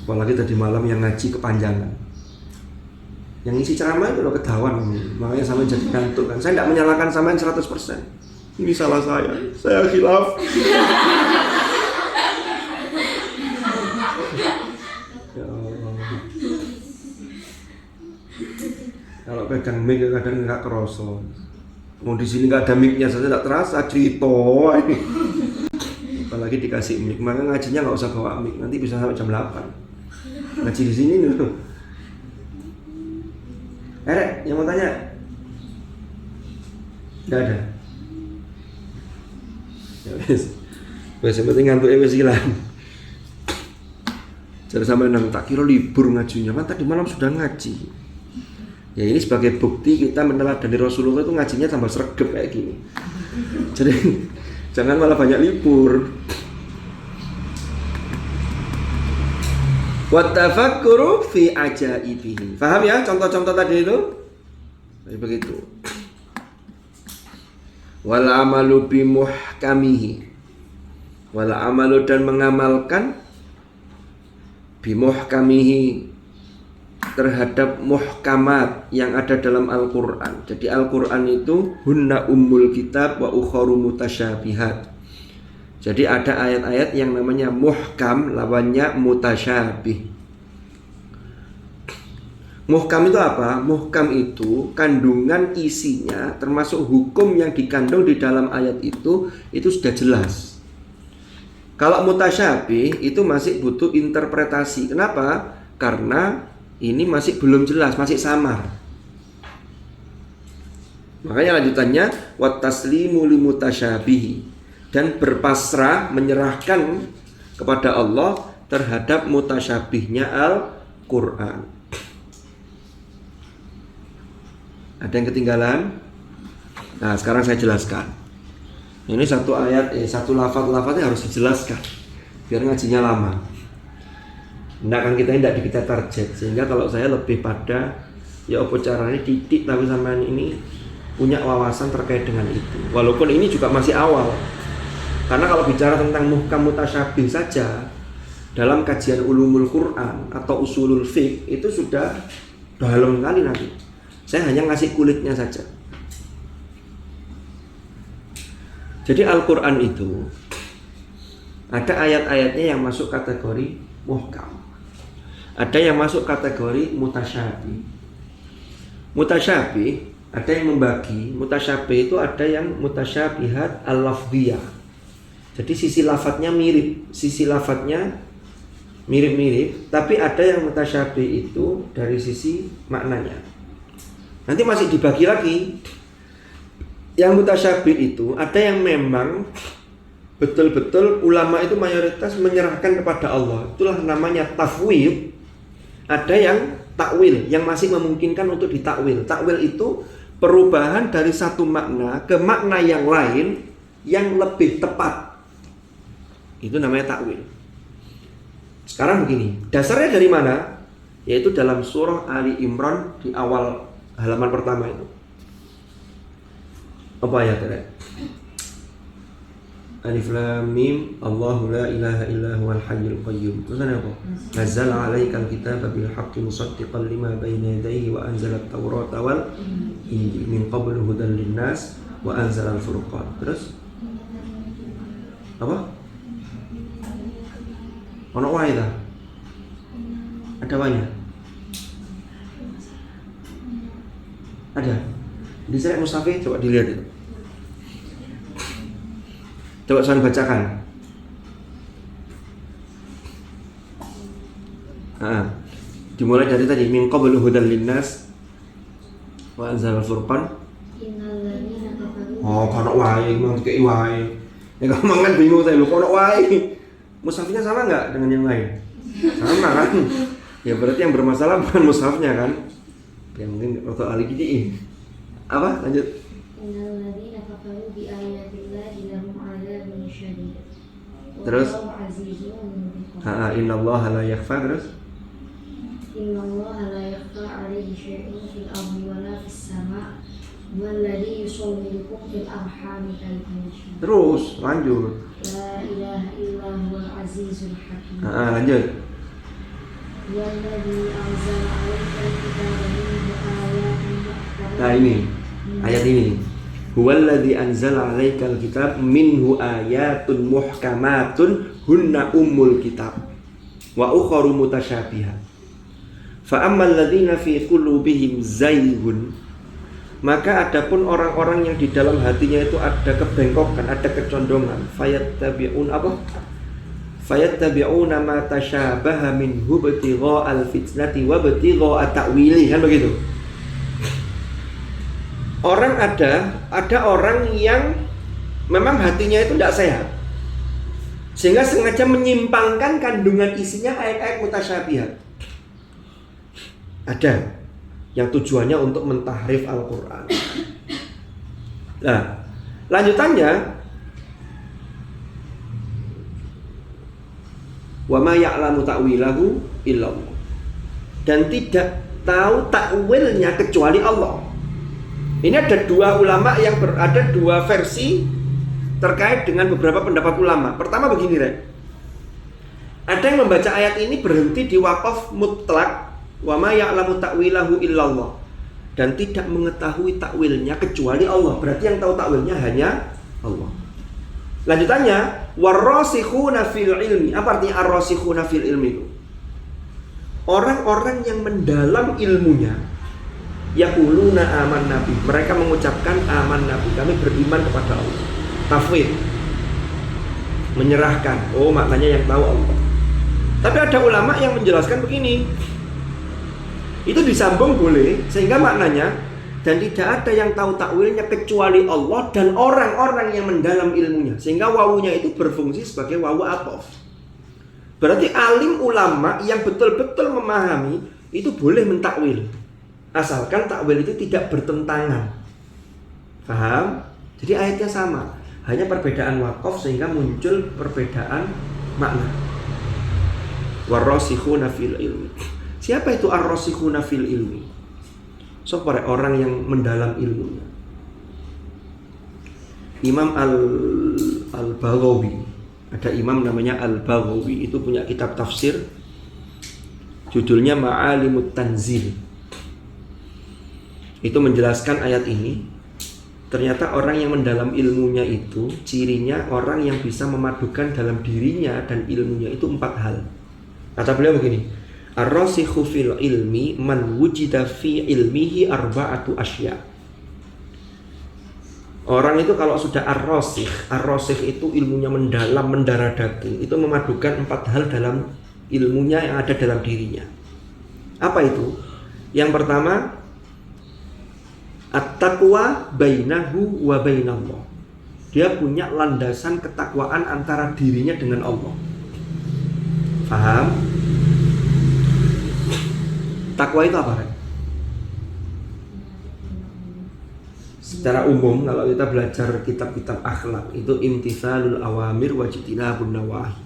Apalagi tadi malam yang ngaji kepanjangan, yang isi ceramah itu udah ketahuan, makanya sampai jadi ngantuk kan. Saya tidak menyalahkan sampean 100%. Ini salah saya khilaf. Ya Allah. Kalau pegang mic kadang nggak kerosot. Mau di sini nggak ada mic-nya saja tidak terasa cerita. Apalagi dikasih mic, maka ngajinya nggak usah bawa mic, nanti bisa sampai jam 8. Ngaji di sini nih. Yang mau tanya? Nggak ada. Ya wes. Wes penting ngantuk wes hilang. Jadi sampai nang tak kira libur ngajinya, kan tadi malam sudah ngaji. Ya ini sebagai bukti kita meneladani Rasulullah itu ngajinya tambah sregep kayak gini. Jadi jangan malah banyak libur. Wa tafakkuru fi ajaibihi. Paham ya contoh-contoh tadi itu? Jadi begitu. Wal amalu bi muhkamihi. Wal amalu dan mengamalkan bi muhkamihi terhadap muhkamat yang ada dalam Al-Quran. Jadi Al-Quran itu hunna ummul kitab wa ukharu mutasyabihat. Jadi ada ayat-ayat yang namanya muhkam, lawannya mutasyabih. Muhkam itu apa? Muhkam itu kandungan isinya termasuk hukum yang dikandung di dalam ayat itu sudah jelas. Kalau mutasyabih itu masih butuh interpretasi. Kenapa? Karena ini masih belum jelas, masih samar. Makanya lanjutannya wattaslimu limutasyabihi, dan berpasrah menyerahkan kepada Allah terhadap mutasyabihnya Al-Qur'an. Ada yang ketinggalan? Nah, sekarang saya jelaskan. Ini satu ayat, satu lafaz-lafaznya harus dijelaskan biar ngajinya lama. Nah, kan kita tidak dikita target, sehingga kalau saya lebih pada ya apa caranya titik, tapi sama ini punya wawasan terkait dengan itu. Walaupun ini juga masih awal. Karena kalau bicara tentang muhkam mutasyabih saja dalam kajian ulumul Quran atau usulul fiqh itu sudah dalam sekali nanti. Saya hanya ngasih kulitnya saja. Jadi Al-Quran itu ada ayat-ayatnya yang masuk kategori muhkam, ada yang masuk kategori mutasyabih. Mutasyabih ada yang membagi. Mutasyabih itu ada yang mutasyabihat al-lafdhiyah. Jadi sisi lafadznya mirip, sisi lafadznya mirip-mirip, tapi ada yang mutasyabih itu dari sisi maknanya. Nanti masih dibagi lagi. Yang mutasyabih itu ada yang memang betul-betul ulama itu mayoritas menyerahkan kepada Allah. Itulah namanya tafwid. Ada yang takwil, yang masih memungkinkan untuk ditakwil. Takwil itu perubahan dari satu makna ke makna yang lain yang lebih tepat. Itu namanya takwil. Sekarang begini, dasarnya dari mana? Yaitu dalam surah Ali Imran di awal halaman pertama itu. Apa ayatnya? Alif Lam Mim, Allahu la ilaha illa huwal hayyul qayyum. Terus apa? Nazzala 'alaikal kitaba bil haqqi musaddiqan lima bayna yadayhi wa anzala at-taurata wal injil min qablu hudan linnas wa anzala al-furqan. Terus apa? Ono wae ta? Ada banyak. Ada. Di saya Mustafi, coba dilihat itu. Coba saya bacakan. Dimulai dari tadi min qablu hudan linnas wa anzalal furqan. Oh, kono wae, mang kei wae. Ya kamu mangan bingung saya lu kono wae. Mushafnya sama enggak dengan yang lain? Sama kan? Ya berarti yang bermasalah bukan mushafnya kan? Ya mungkin waktu ahli gini. Apa? Lanjut. Innalladzina kafaru bi ayatillahi lahum 'adzabun syadid. Terus? Innallaha la yakhfa, terus? Innallaha la yakhfa 'alaihi syai'un fil ardi wa la fis sama'. Walladzi yusawwirukum fil arhami kayfa yasha'. Terus lanjut. La ilaha illa huwal azizul hakim. Lanjut. Walladzi anzala 'alaikal kitaba minhu ayatun muhkamatun. Nah ini ayat ini. Huwallazi anzala 'alaikal kitab minhu ayatun muhkamatun hunna ummul kitab wa ukharu mutasyabihat. Fa ammal ladzina fi qulubihim zayghun, maka adapun orang-orang yang di dalam hatinya itu ada kebengkokan, ada kecondongan, fayattabi'un apa? Fayattabi'una ma tasyabaha minhu ibtigha'al fitnati wa ibtigha'a ta'wili, kan begitu. Orang ada orang yang memang hatinya itu tidak sehat, sehingga sengaja menyimpangkan kandungan isinya ayat-ayat mutasyabihat. Ada yang tujuannya untuk mentahrif Al-Quran. Nah, lanjutannya, wa ma ya'lamu ta'wilahu illallah, dan tidak tahu takwilnya kecuali Allah. Ini ada dua ulama yang ada dua versi terkait dengan beberapa pendapat ulama. Pertama begini, Rek. Ada yang membaca ayat ini berhenti di waqaf mutlak, wa ma ya'lamu ta'wilahu illallah, dan tidak mengetahui takwilnya kecuali Allah. Berarti yang tahu takwilnya hanya Allah. Lanjutannya, warrasikhuna fil ilmi. Apa artinya ar-rasikhuna fil ilmi itu? orang-orang yang mendalam ilmunya, yaquluna aman nabi, mereka mengucapkan aman nabi, kami beriman kepada Allah. Tafwid, menyerahkan. Oh, maknanya yang tahu Allah. Tapi ada ulama yang menjelaskan begini, itu disambung boleh, sehingga maknanya dan tidak ada yang tahu takwilnya kecuali Allah dan orang-orang yang mendalam ilmunya, sehingga wawunya itu berfungsi sebagai wawu athof. Berarti alim ulama yang betul-betul memahami itu boleh mentakwil, asalkan takwil itu tidak bertentangan. Paham? Jadi ayatnya sama, hanya perbedaan waqaf sehingga muncul perbedaan makna. Warrasikhuna fil ilmi. Siapa itu ar-rasikhuna fil ilmi? Para orang yang mendalam ilmunya. Imam Al-Baghawi, ada imam namanya Al-Baghawi, itu punya kitab tafsir judulnya Ma'alimut Tanzil. Itu menjelaskan ayat ini. Ternyata orang yang mendalam ilmunya itu cirinya orang yang bisa memadukan dalam dirinya dan ilmunya itu 4 hal. Kata beliau begini, ar-rasikhu fil ilmi man wujida fi ilmihi arba'atu asya. Orang itu kalau sudah ar-rasikh itu ilmunya mendalam, mendarah daging, itu memadukan 4 hal dalam ilmunya yang ada dalam dirinya. Apa itu? Yang pertama, at-taqwa bainahu wa bainallah. Dia punya landasan ketakwaan antara dirinya dengan Allah. Paham? Takwa itu apa? Secara umum kalau kita belajar kitab-kitab akhlak itu imtithalul awamir wa jtinabun nawahi.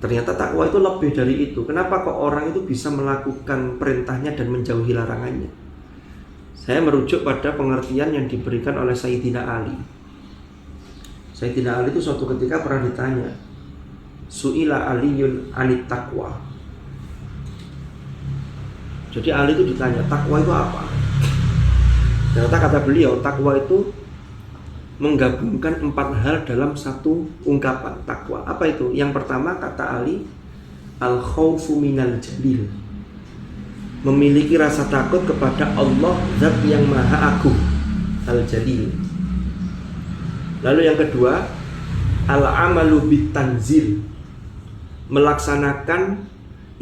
Ternyata takwa itu lebih dari itu. Kenapa kok orang itu bisa melakukan perintahnya dan menjauhi larangannya? Saya merujuk pada pengertian yang diberikan oleh Sayyidina Ali. Sayyidina Ali itu suatu ketika pernah ditanya, Su'ila Aliyun anit taqwa. Jadi Ali itu ditanya, takwa itu apa? Ternyata kata beliau, takwa itu menggabungkan 4 hal dalam satu ungkapan. Takwa, apa itu? Yang pertama kata Ali, al-khawfu minal jalil, memiliki rasa takut kepada Allah Zat yang Maha Agung, al-jalil. Lalu yang kedua, al-amalu bitanzil, melaksanakan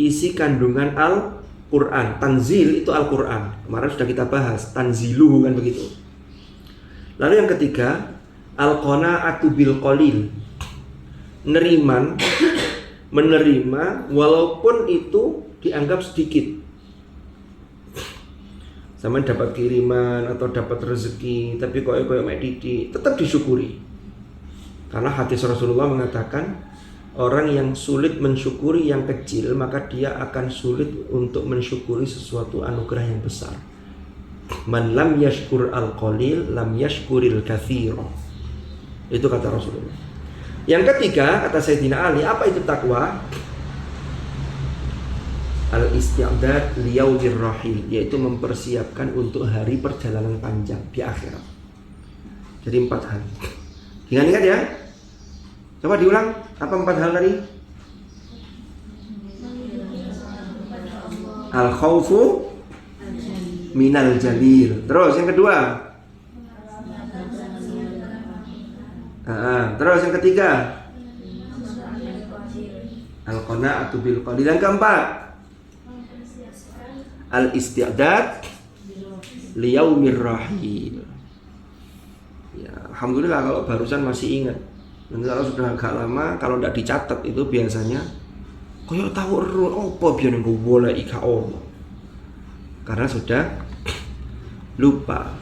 isi kandungan Al-Quran. Tanzil itu Al-Quran. Kemarin sudah kita bahas, tanzilu kan begitu. Lalu yang ketiga, al-qana'atu bil qalil, menerima walaupun itu dianggap sedikit. Sama dapat kiriman atau dapat rezeki, tapi koyo-koyo mek didik, tetap disyukuri. Karena hadis Rasulullah mengatakan, orang yang sulit mensyukuri yang kecil, maka dia akan sulit untuk mensyukuri sesuatu anugerah yang besar. Man lam yashkur al-qalil lam yashkuril katsir. Itu kata Rasulullah. Yang ketiga, kata Sayyidina Ali, apa itu takwa? Al-isti'dad liyaumir rahil, yaitu mempersiapkan untuk hari perjalanan panjang di akhirat. Jadi 4 hal. Ingat ya? Coba diulang, apa 4 hal tadi? Al-khawfu minal jalil. Terus yang kedua. Terus yang ketiga. Al-qana'atu bil qalil. Yang keempat, al-isti'dad liyaumir rahil. Ya, alhamdulillah kalau barusan masih ingat. Nanti kalau sudah agak lama, kalau tidak dicatat itu biasanya koyo tahu apa biar nggak boleh ika Allah. Karena sudah lupa.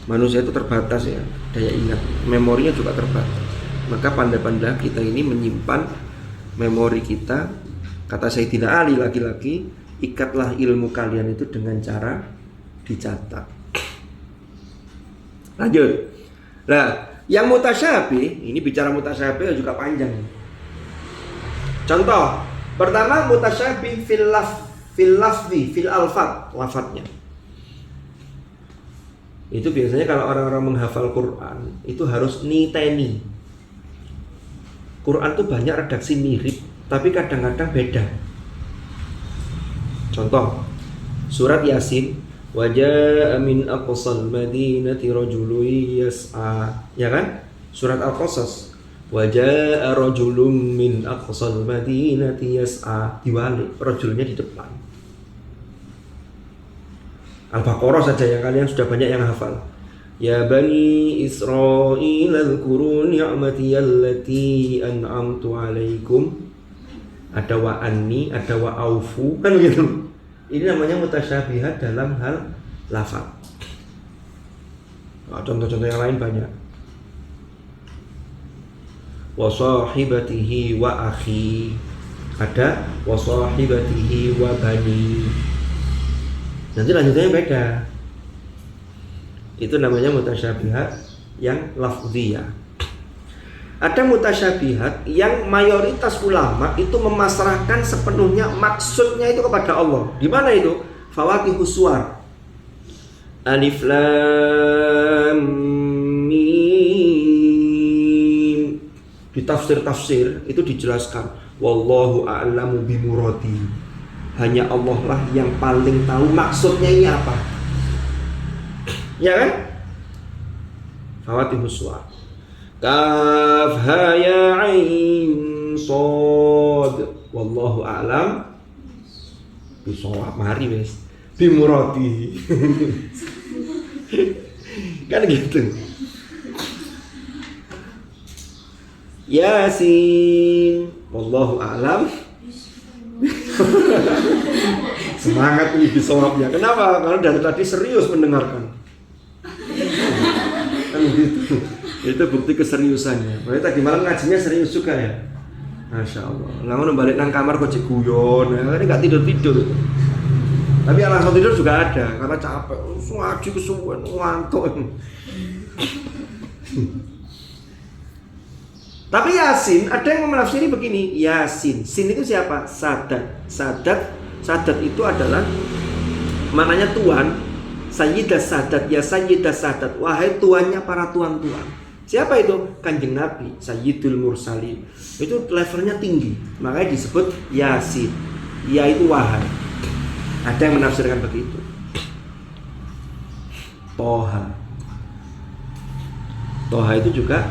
Manusia itu terbatas ya, daya ingat, memorinya juga terbatas. Maka pandai-pandai kita ini menyimpan memori kita. Kata Sayyidina Ali lagi-lagi, ikatlah ilmu kalian itu dengan cara dicatat. Lanjut. Nah, yang mutasyabih, ini bicara mutasyabih juga panjang. Contoh, pertama mutasyabih fil lafzi, fil alfat, lafadznya. Itu biasanya kalau orang-orang menghafal Quran, itu harus niteni. Quran tuh banyak redaksi mirip, tapi kadang-kadang beda. Contoh surat Yasin, wa jaa'a min aqsal madinati rajulun yas'a, ya kan? Surat Al-Qasas, wa jaa'a rajulun min aqsal madinati yas'a, diwalik, rajulnya di depan. Al-Baqarah saja yang kalian sudah banyak yang hafal. Ya bani Israil adhkuru ni'mati allati an'amtu alaikum. Ada wa anni, ada wa aufu, kan gitu. Ini namanya mutasyabihat dalam hal lafaz. Nah, contoh-contoh yang lain banyak. Wa sahibatihi wa akhi. Ada wa sahibatihi wa bani. Nanti lanjutannya beda. Itu namanya mutasyabihat yang lafziyah. Ada mutasyabihat yang mayoritas ulama itu memasrahkan sepenuhnya maksudnya itu kepada Allah. Di mana itu? Fawatihus suwar. Alif lam mim. Di tafsir-tafsir itu dijelaskan wallahu a'lamu bimuradi. Hanya Allah lah yang paling tahu maksudnya ini apa. Ya kan? Fawatihus suwar. Kaf ha ya ain shad. Wallahu a'lam bishawab. Mari wis bimuradi. Kan gitu. Yasin. Wallahu a'lam. Semangat nih bishawabnya. Kenapa? Karena dari tadi serius mendengarkan. Kan gitu. Itu bukti keseriusannya. Makanya tadi malam ngajinya serius juga ya. Masya Allah. Lalu balik nang kamar kok guyon. Ini nggak tidur. Tapi alasan tidur juga ada karena capek. Ngaji kesuwen, ngantuk. Tapi Yasin ada yang menafsiri begini. Yasin, sin itu siapa? Sadat itu adalah maknanya tuan. Sayyidah Sadat, ya Sayyidah Sadat, wahai tuannya para tuan-tuan. Siapa itu? Kanjeng Nabi, Sayyidul Mursalin. Itu levelnya tinggi, makanya disebut Yasin. Yaitu wahai. Ada yang menafsirkan begitu. Toha itu juga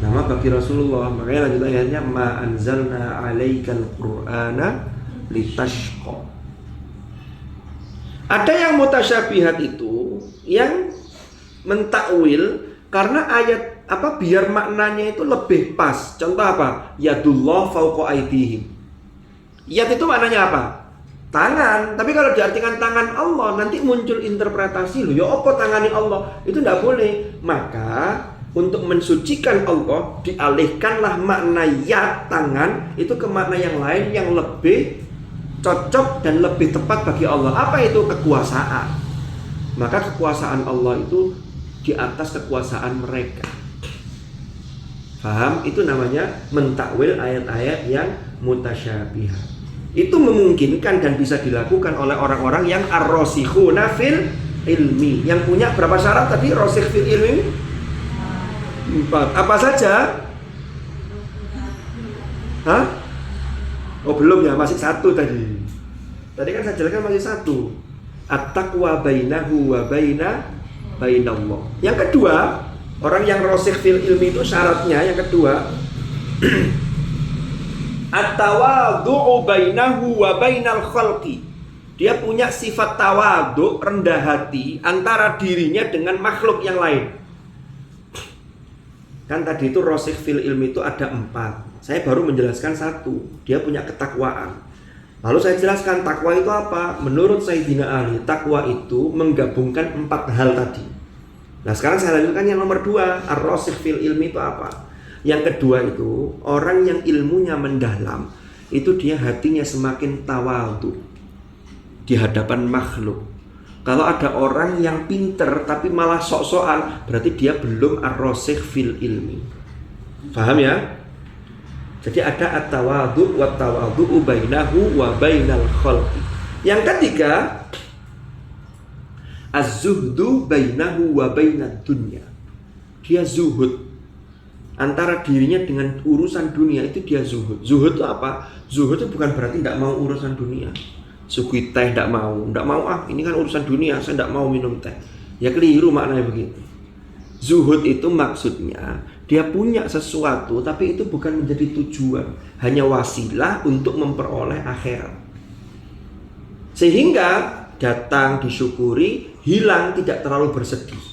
nama bagi Rasulullah. Makanya lanjut ayatnya, ma anzalna 'alaikal qur'ana litashqa. Ada yang mutasyabihat itu yang mentakwil karena ayat biar maknanya itu lebih pas. Contoh apa? Yadullah fauqa aydihim. Yad itu maknanya apa? Tangan. Tapi kalau diartikan tangan Allah, nanti muncul interpretasi loh. Ya apa tangani Allah? Itu tidak boleh. Maka untuk mensucikan Allah dialihkanlah makna yad tangan itu ke makna yang lain yang lebih cocok dan lebih tepat bagi Allah. Apa itu? Kekuasaan. Maka kekuasaan Allah itu di atas kekuasaan mereka. Paham? Itu namanya mentakwil ayat-ayat yang mutasyabihat. Itu memungkinkan dan bisa dilakukan oleh orang-orang yang ar-rasikhuna fil ilmi. Yang punya berapa syarat tadi? Rasikh fil ilmi 4. Apa saja? Hah? Oh belum ya, masih 1 tadi. Tadi kan saya jelaskan masih 1. At-taqwa bainahu wa bainallah. Yang kedua, orang yang rasikh fil ilmi itu syaratnya yang kedua at-tawadhu'u bainahu wa bainal khalqi. Dia punya sifat tawadhu, rendah hati antara dirinya dengan makhluk yang lain. Kan tadi itu rasikh fil ilmi itu ada 4. Saya baru menjelaskan 1. Dia punya ketakwaan. Lalu saya jelaskan takwa itu apa? Menurut Sayyidina Ali, takwa itu menggabungkan 4 hal tadi. Nah sekarang saya lanjutkan yang nomor 2. Ar-rasikh fil ilmi itu apa? Yang kedua itu orang yang ilmunya mendalam. Itu dia hatinya semakin tawadhu di hadapan makhluk. Kalau ada orang yang pinter tapi malah sok-sokan, berarti dia belum ar-rasikh fil ilmi. Paham ya? Jadi ada at-tawadhu wa tawadhu bainahu wa bainal khalqi. Yang ketiga, az-zuhdu bainahu wa bainad dunya. Dia zuhud antara dirinya dengan urusan dunia, itu dia zuhud. Zuhud itu apa? Zuhud itu bukan berarti tidak mau urusan dunia. Sugih teh tidak mau ini kan urusan dunia, saya tidak mau minum teh. Ya keliru maknanya begitu. Zuhud itu maksudnya dia punya sesuatu tapi itu bukan menjadi tujuan, hanya wasilah untuk memperoleh akhirat. Sehingga datang disyukuri, hilang tidak terlalu bersedih.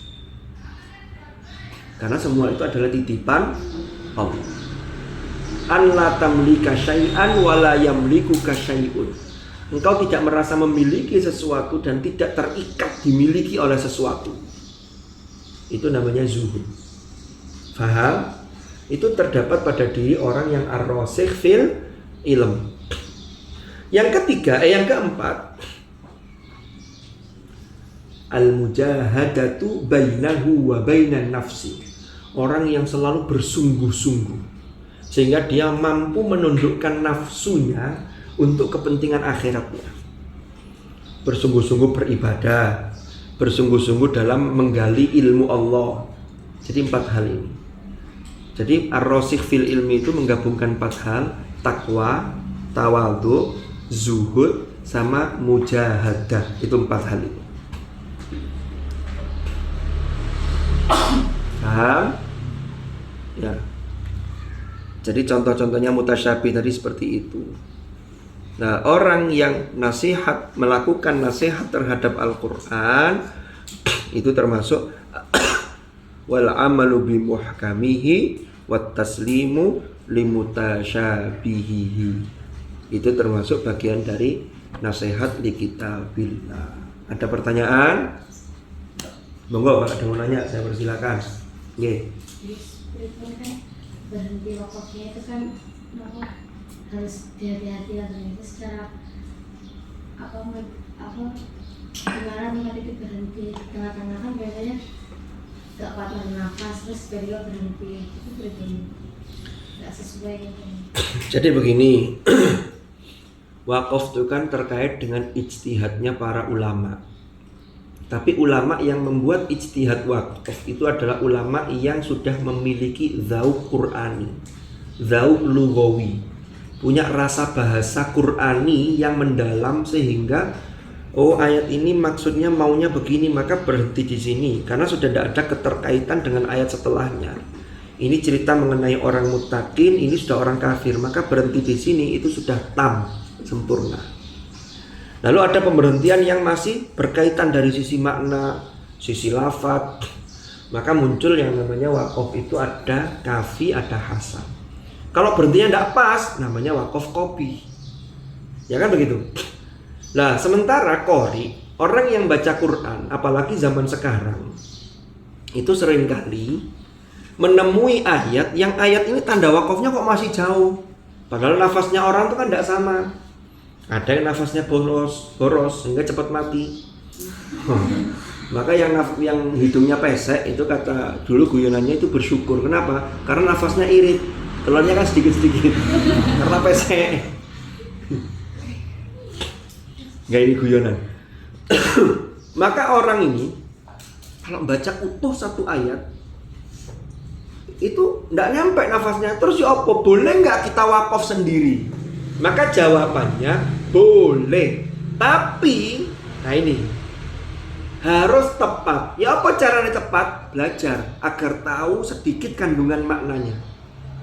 Karena semua itu adalah titipan Allah. An la tamlika syai'an wa la yamlikuka syai'un. Engkau tidak merasa memiliki sesuatu dan tidak terikat dimiliki oleh sesuatu. Itu namanya zuhud. Faham? Itu terdapat pada diri orang yang ar-rasikh fil ilm. Yang keempat, al-mujahadatu bainahu wa bainan nafsi. Orang yang selalu bersungguh-sungguh sehingga dia mampu menundukkan nafsunya untuk kepentingan akhiratnya. Bersungguh-sungguh beribadah, bersungguh-sungguh dalam menggali ilmu Allah. Jadi 4 hal ini. Jadi ar-rasikh fil ilmi itu menggabungkan 4 hal: takwa, tawadhu, zuhud, sama mujahadah. Itu 4 hal itu. Paham? Ya. Jadi contoh-contohnya mutasyabih tadi seperti itu. Nah, orang yang melakukan nasihat terhadap Al-Quran itu termasuk wal amalu bi muhkamihi wat taslimu limutasyabihihi. Itu termasuk bagian dari nasihat li kitabillah. Ada pertanyaan? Monggo, kalau ada mau nanya saya persilakan. Nggih. Berhenti wakafnya itu kan harus hati-hati lah, itu secara gimana tempat itu berhenti di tengah-tengah, kan biasanya gak kuat nafas terus beliau berhenti, itu berhenti gak sesuai gitu. Jadi begini, wakaf itu kan terkait dengan ijtihadnya para ulama. Tapi ulama yang membuat ijtihad wakaf itu adalah ulama yang sudah memiliki dzauq Qur'ani, dzauq lughawi, punya rasa bahasa Qur'ani yang mendalam sehingga ayat ini maksudnya maunya begini, maka berhenti di sini karena sudah tidak ada keterkaitan dengan ayat setelahnya. Ini cerita mengenai orang muttaqin, ini sudah orang kafir, maka berhenti di sini itu sudah sempurna. Lalu ada pemberhentian yang masih berkaitan dari sisi makna, sisi lafadz, maka muncul yang namanya wakaf itu ada kafi, ada hasan. Kalau berhentinya tidak pas, namanya wakaf kopi. Ya kan begitu? Nah, sementara qori, orang yang baca Quran, apalagi zaman sekarang, itu seringkali menemui ayat yang ayat ini tanda wakafnya kok masih jauh. Padahal nafasnya orang itu kan tidak sama. Ada yang nafasnya boros sehingga cepat mati. Maka yang hidungnya pesek itu kata dulu guyonannya itu bersyukur. Kenapa? Karena nafasnya irit, keluarnya kan sedikit-sedikit karena pesek. Gak, ini guyonan. Maka orang ini kalau baca utuh satu ayat itu nggak nyampe nafasnya, terus ya apa? Boleh nggak kita wakaf sendiri? Maka jawabannya boleh, tapi nah ini harus tepat. Ya apa caranya tepat? Belajar agar tahu sedikit kandungan maknanya,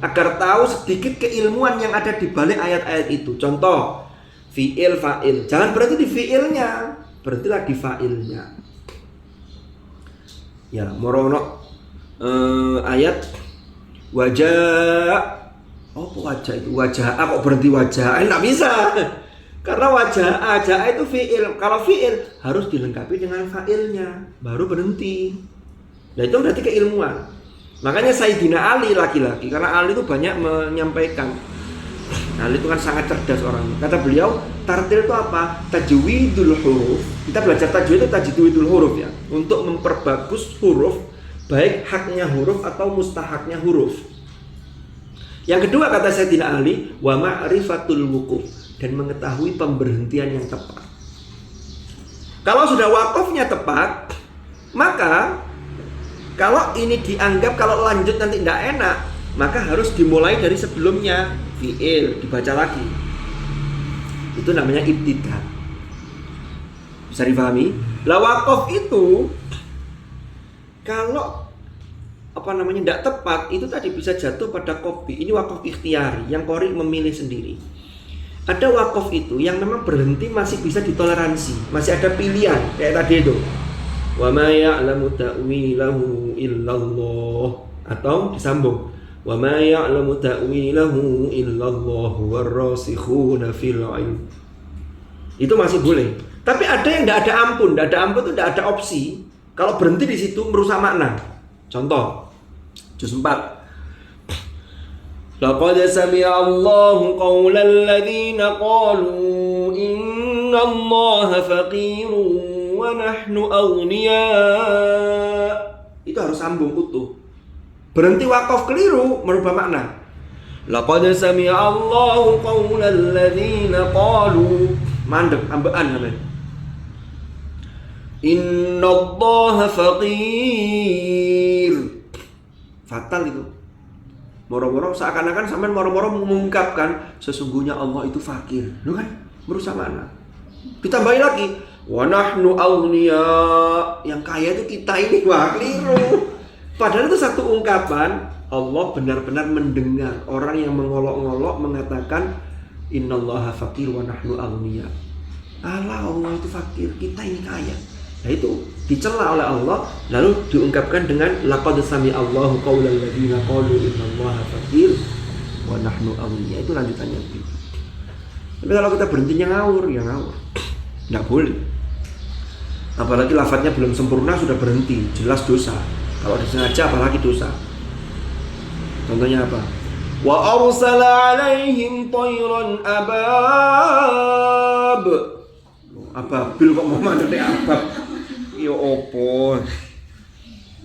agar tahu sedikit keilmuan yang ada di balik ayat-ayat itu. Contoh, fi'il, fa'il. Jangan berarti di fi'ilnya, berartilah di fa'ilnya. Ya, morono ayat wajah. Oh, wajah itu wajah, kok berhenti wajah? Nggak bisa, karena wajah itu fiil. Kalau fiil harus dilengkapi dengan fa'ilnya, baru berhenti. Nah itu berarti keilmuan. Makanya Sayyidina Ali laki-laki, karena Ali itu banyak menyampaikan. Ali itu kan sangat cerdas orangnya. Kata beliau, tartil itu apa? Tajwidul huruf. Kita belajar tajwid itu tajwidul huruf ya, untuk memperbagus huruf, baik haknya huruf atau mustahaknya huruf. Yang kedua kata Sayyidina Ali, wa ma'rifatul wuquf, dan mengetahui pemberhentian yang tepat. Kalau sudah wakafnya tepat, maka kalau ini dianggap kalau lanjut nanti tidak enak, maka harus dimulai dari sebelumnya, fi'il dibaca lagi. Itu namanya ibtidah. Bisa dipahami? Lah wakaf itu kalau tidak tepat, itu tadi bisa jatuh pada qadhi. Ini wakaf ikhtiari yang qari memilih sendiri. Ada wakaf itu yang memang berhenti masih bisa ditoleransi, masih ada pilihan kayak tadi itu. Wa ma ya'lamu ta'wilahu illallah, atau disambung wa ma ya'lamu ta'wilahu illallah warrasikhuna fil ilm. Itu masih boleh. Tapi ada yang tidak ada ampun. Tidak ada ampun itu tidak ada opsi. Kalau berhenti di situ merusak makna. Contoh juz 4. Laqad sami'a Allahu qawlal ladzina qalu innallaha faqirun wa nahnu aghniya. Itu harus sambung utuh. Berhenti wakaf keliru merubah makna. Laqad sami'a Allahu qawlal ladzina qalu, mandek ambekan namanya. Innallaha faqir. Fatal itu. Moro-moro seakan-akan sampean moro-moro mengungkapkan sesungguhnya Allah itu fakir. Lu kan merusak makna. Ditambahin lagi, wa nahnu aghniya. Yang kaya itu kita ini. Wah, keliru. Padahal itu satu ungkapan. Allah benar-benar mendengar orang yang mengolok-ngolok mengatakan innallaha faqir wa nahnu aghniya. Allah itu fakir, kita ini kaya. Nah itu dicela oleh Allah, lalu diungkapkan dengan laqad sami Allahu qaulal ladzina qalu innallaha faqir wa nahnu aghniya. Itu lanjutannya. Tapi kalau kita berhentinya ngawur, ya ngawur. Enggak boleh. Apalagi lafadznya belum sempurna sudah berhenti, jelas dosa. Kalau disengaja apalagi dosa. Contohnya apa? Wa arsala 'alaihim tayran abab. Ababil kok mau mandek abab? Yo opo?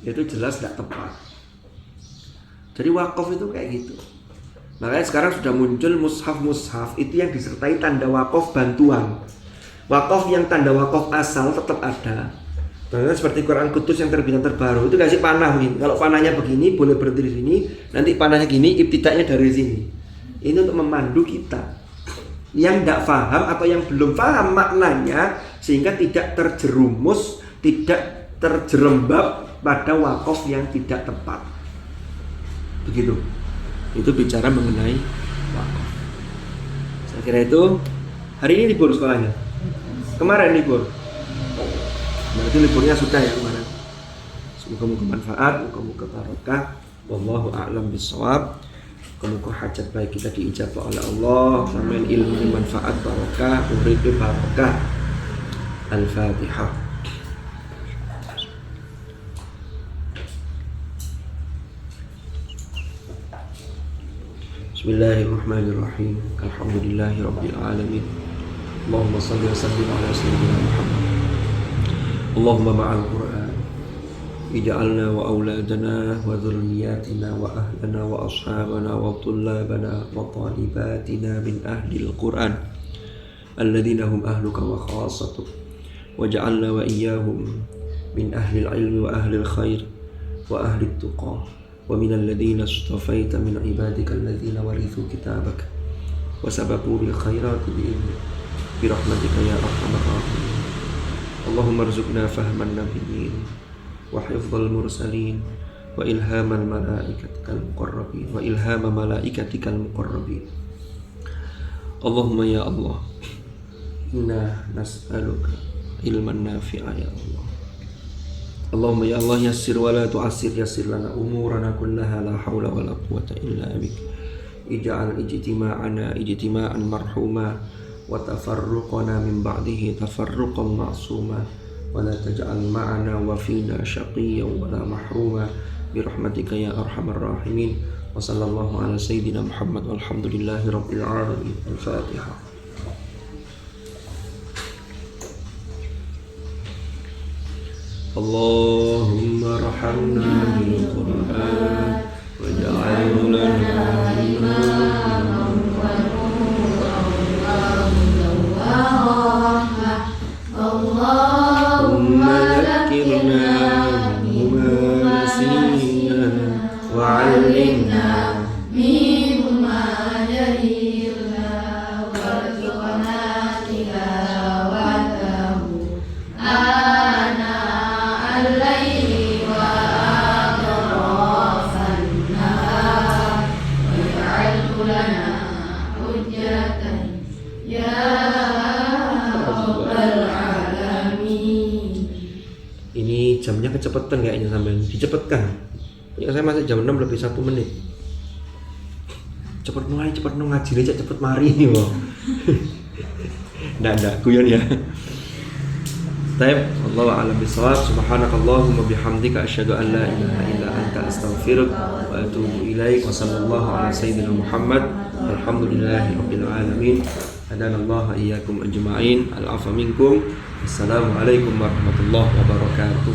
Itu jelas tidak tepat. Jadi wakaf itu kayak gitu. Makanya sekarang sudah muncul mushaf itu yang disertai tanda wakaf bantuan. Wakaf yang tanda wakaf asal tetap ada. Contohnya seperti Quran Kudus yang terbitan terbaru itu kasih panah begini. Kalau panahnya begini boleh berhenti di sini. Nanti panahnya gini, ibtidaknya dari sini. Ini untuk memandu kita yang tidak paham atau yang belum paham maknanya, sehingga tidak terjerumus, tidak terjerembab pada wakaf yang tidak tepat. Begitu. Itu bicara mengenai wakaf. Saya kira itu. Hari ini libur sekolahnya. Kemarin libur. Berarti liburnya sudah ya kemarin. Semoga manfaat, semoga barokah. Wallahu a'lam bishawab. Semoga hajat baik kita diijabah oleh Allah. Sampai ilmu manfaat barokah, urip barokah. Al-Fatihah. Bismillahirrahmanirrahim. Alhamdulillahi rabbil alamin. Allahumma salli wa sallim ala sayyidina Muhammad. Allahumma ma'al Qur'an ij'alna wa awladana wa dhurriyyatina wa ahlana wa ashabana wa tullabana wa talibatina min ahli al-Qur'an alladhina hum ahluka wa khasatuk waj'alna wa iyyahum min ahli al-ilmi wa ahli al-khair wa ahli at-tuqa wa min alladhina istafaita min ibadika alladhina warithu kitabak wa sababu bil khairati bi rahmatika ya arhamar rahimin. Allahumma arzuqna fahman nabiyyin wa hifdzal mursalin wa ilhamal malaikatikal muqarrabin wa ilhama malaikatikal muqarrabin. Allahumma ya Allah, inna nas'aluka ilman nafi'a ya Allah. Allahumma ya Allah, yassir wa la tu'assir, yassir lana umurana kullaha, la hawla wa la quwwata illa bik. Ij'al ijtima'ana ijtima'an marhuma wa tafarruqana min ba'dihi tafarruqan ma'suma wa la taj'al ma'ana wa fina shaqiyyan wa la mahruma bi rahmatika ya arhamar rahimin. Wa sallallahu ala sayyidina Muhammad walhamdulillahi rabbil alamin. Al-Fatihah. Allahumma rahamna bil Qur'an waj'alhu lana imaman wa Allahumma zakirna bima nasina wa 'allimna mimma jahilna warzuqna tilawatahu Ini jamnya kecepatan kayaknya sampai dicepatkan. Ya saya masih jam 6 lebih 1 menit. Cepet no ngaji aja cepet mari nih wong. Nggak guyon ya. Taib, Allahu a'lam bishawab. Subhanakallahumma bihamdika asyhadu an la ilaha illa anta astaghfiruka wa atubu ilaik. Wa sallallahu ala sayyidina Muhammad. Alhamdulillahi rabbil alamin. Hadanallahu iyyakum ajma'in. Al-'afwa minkum. Assalamualaikum warahmatullahi wabarakatuh.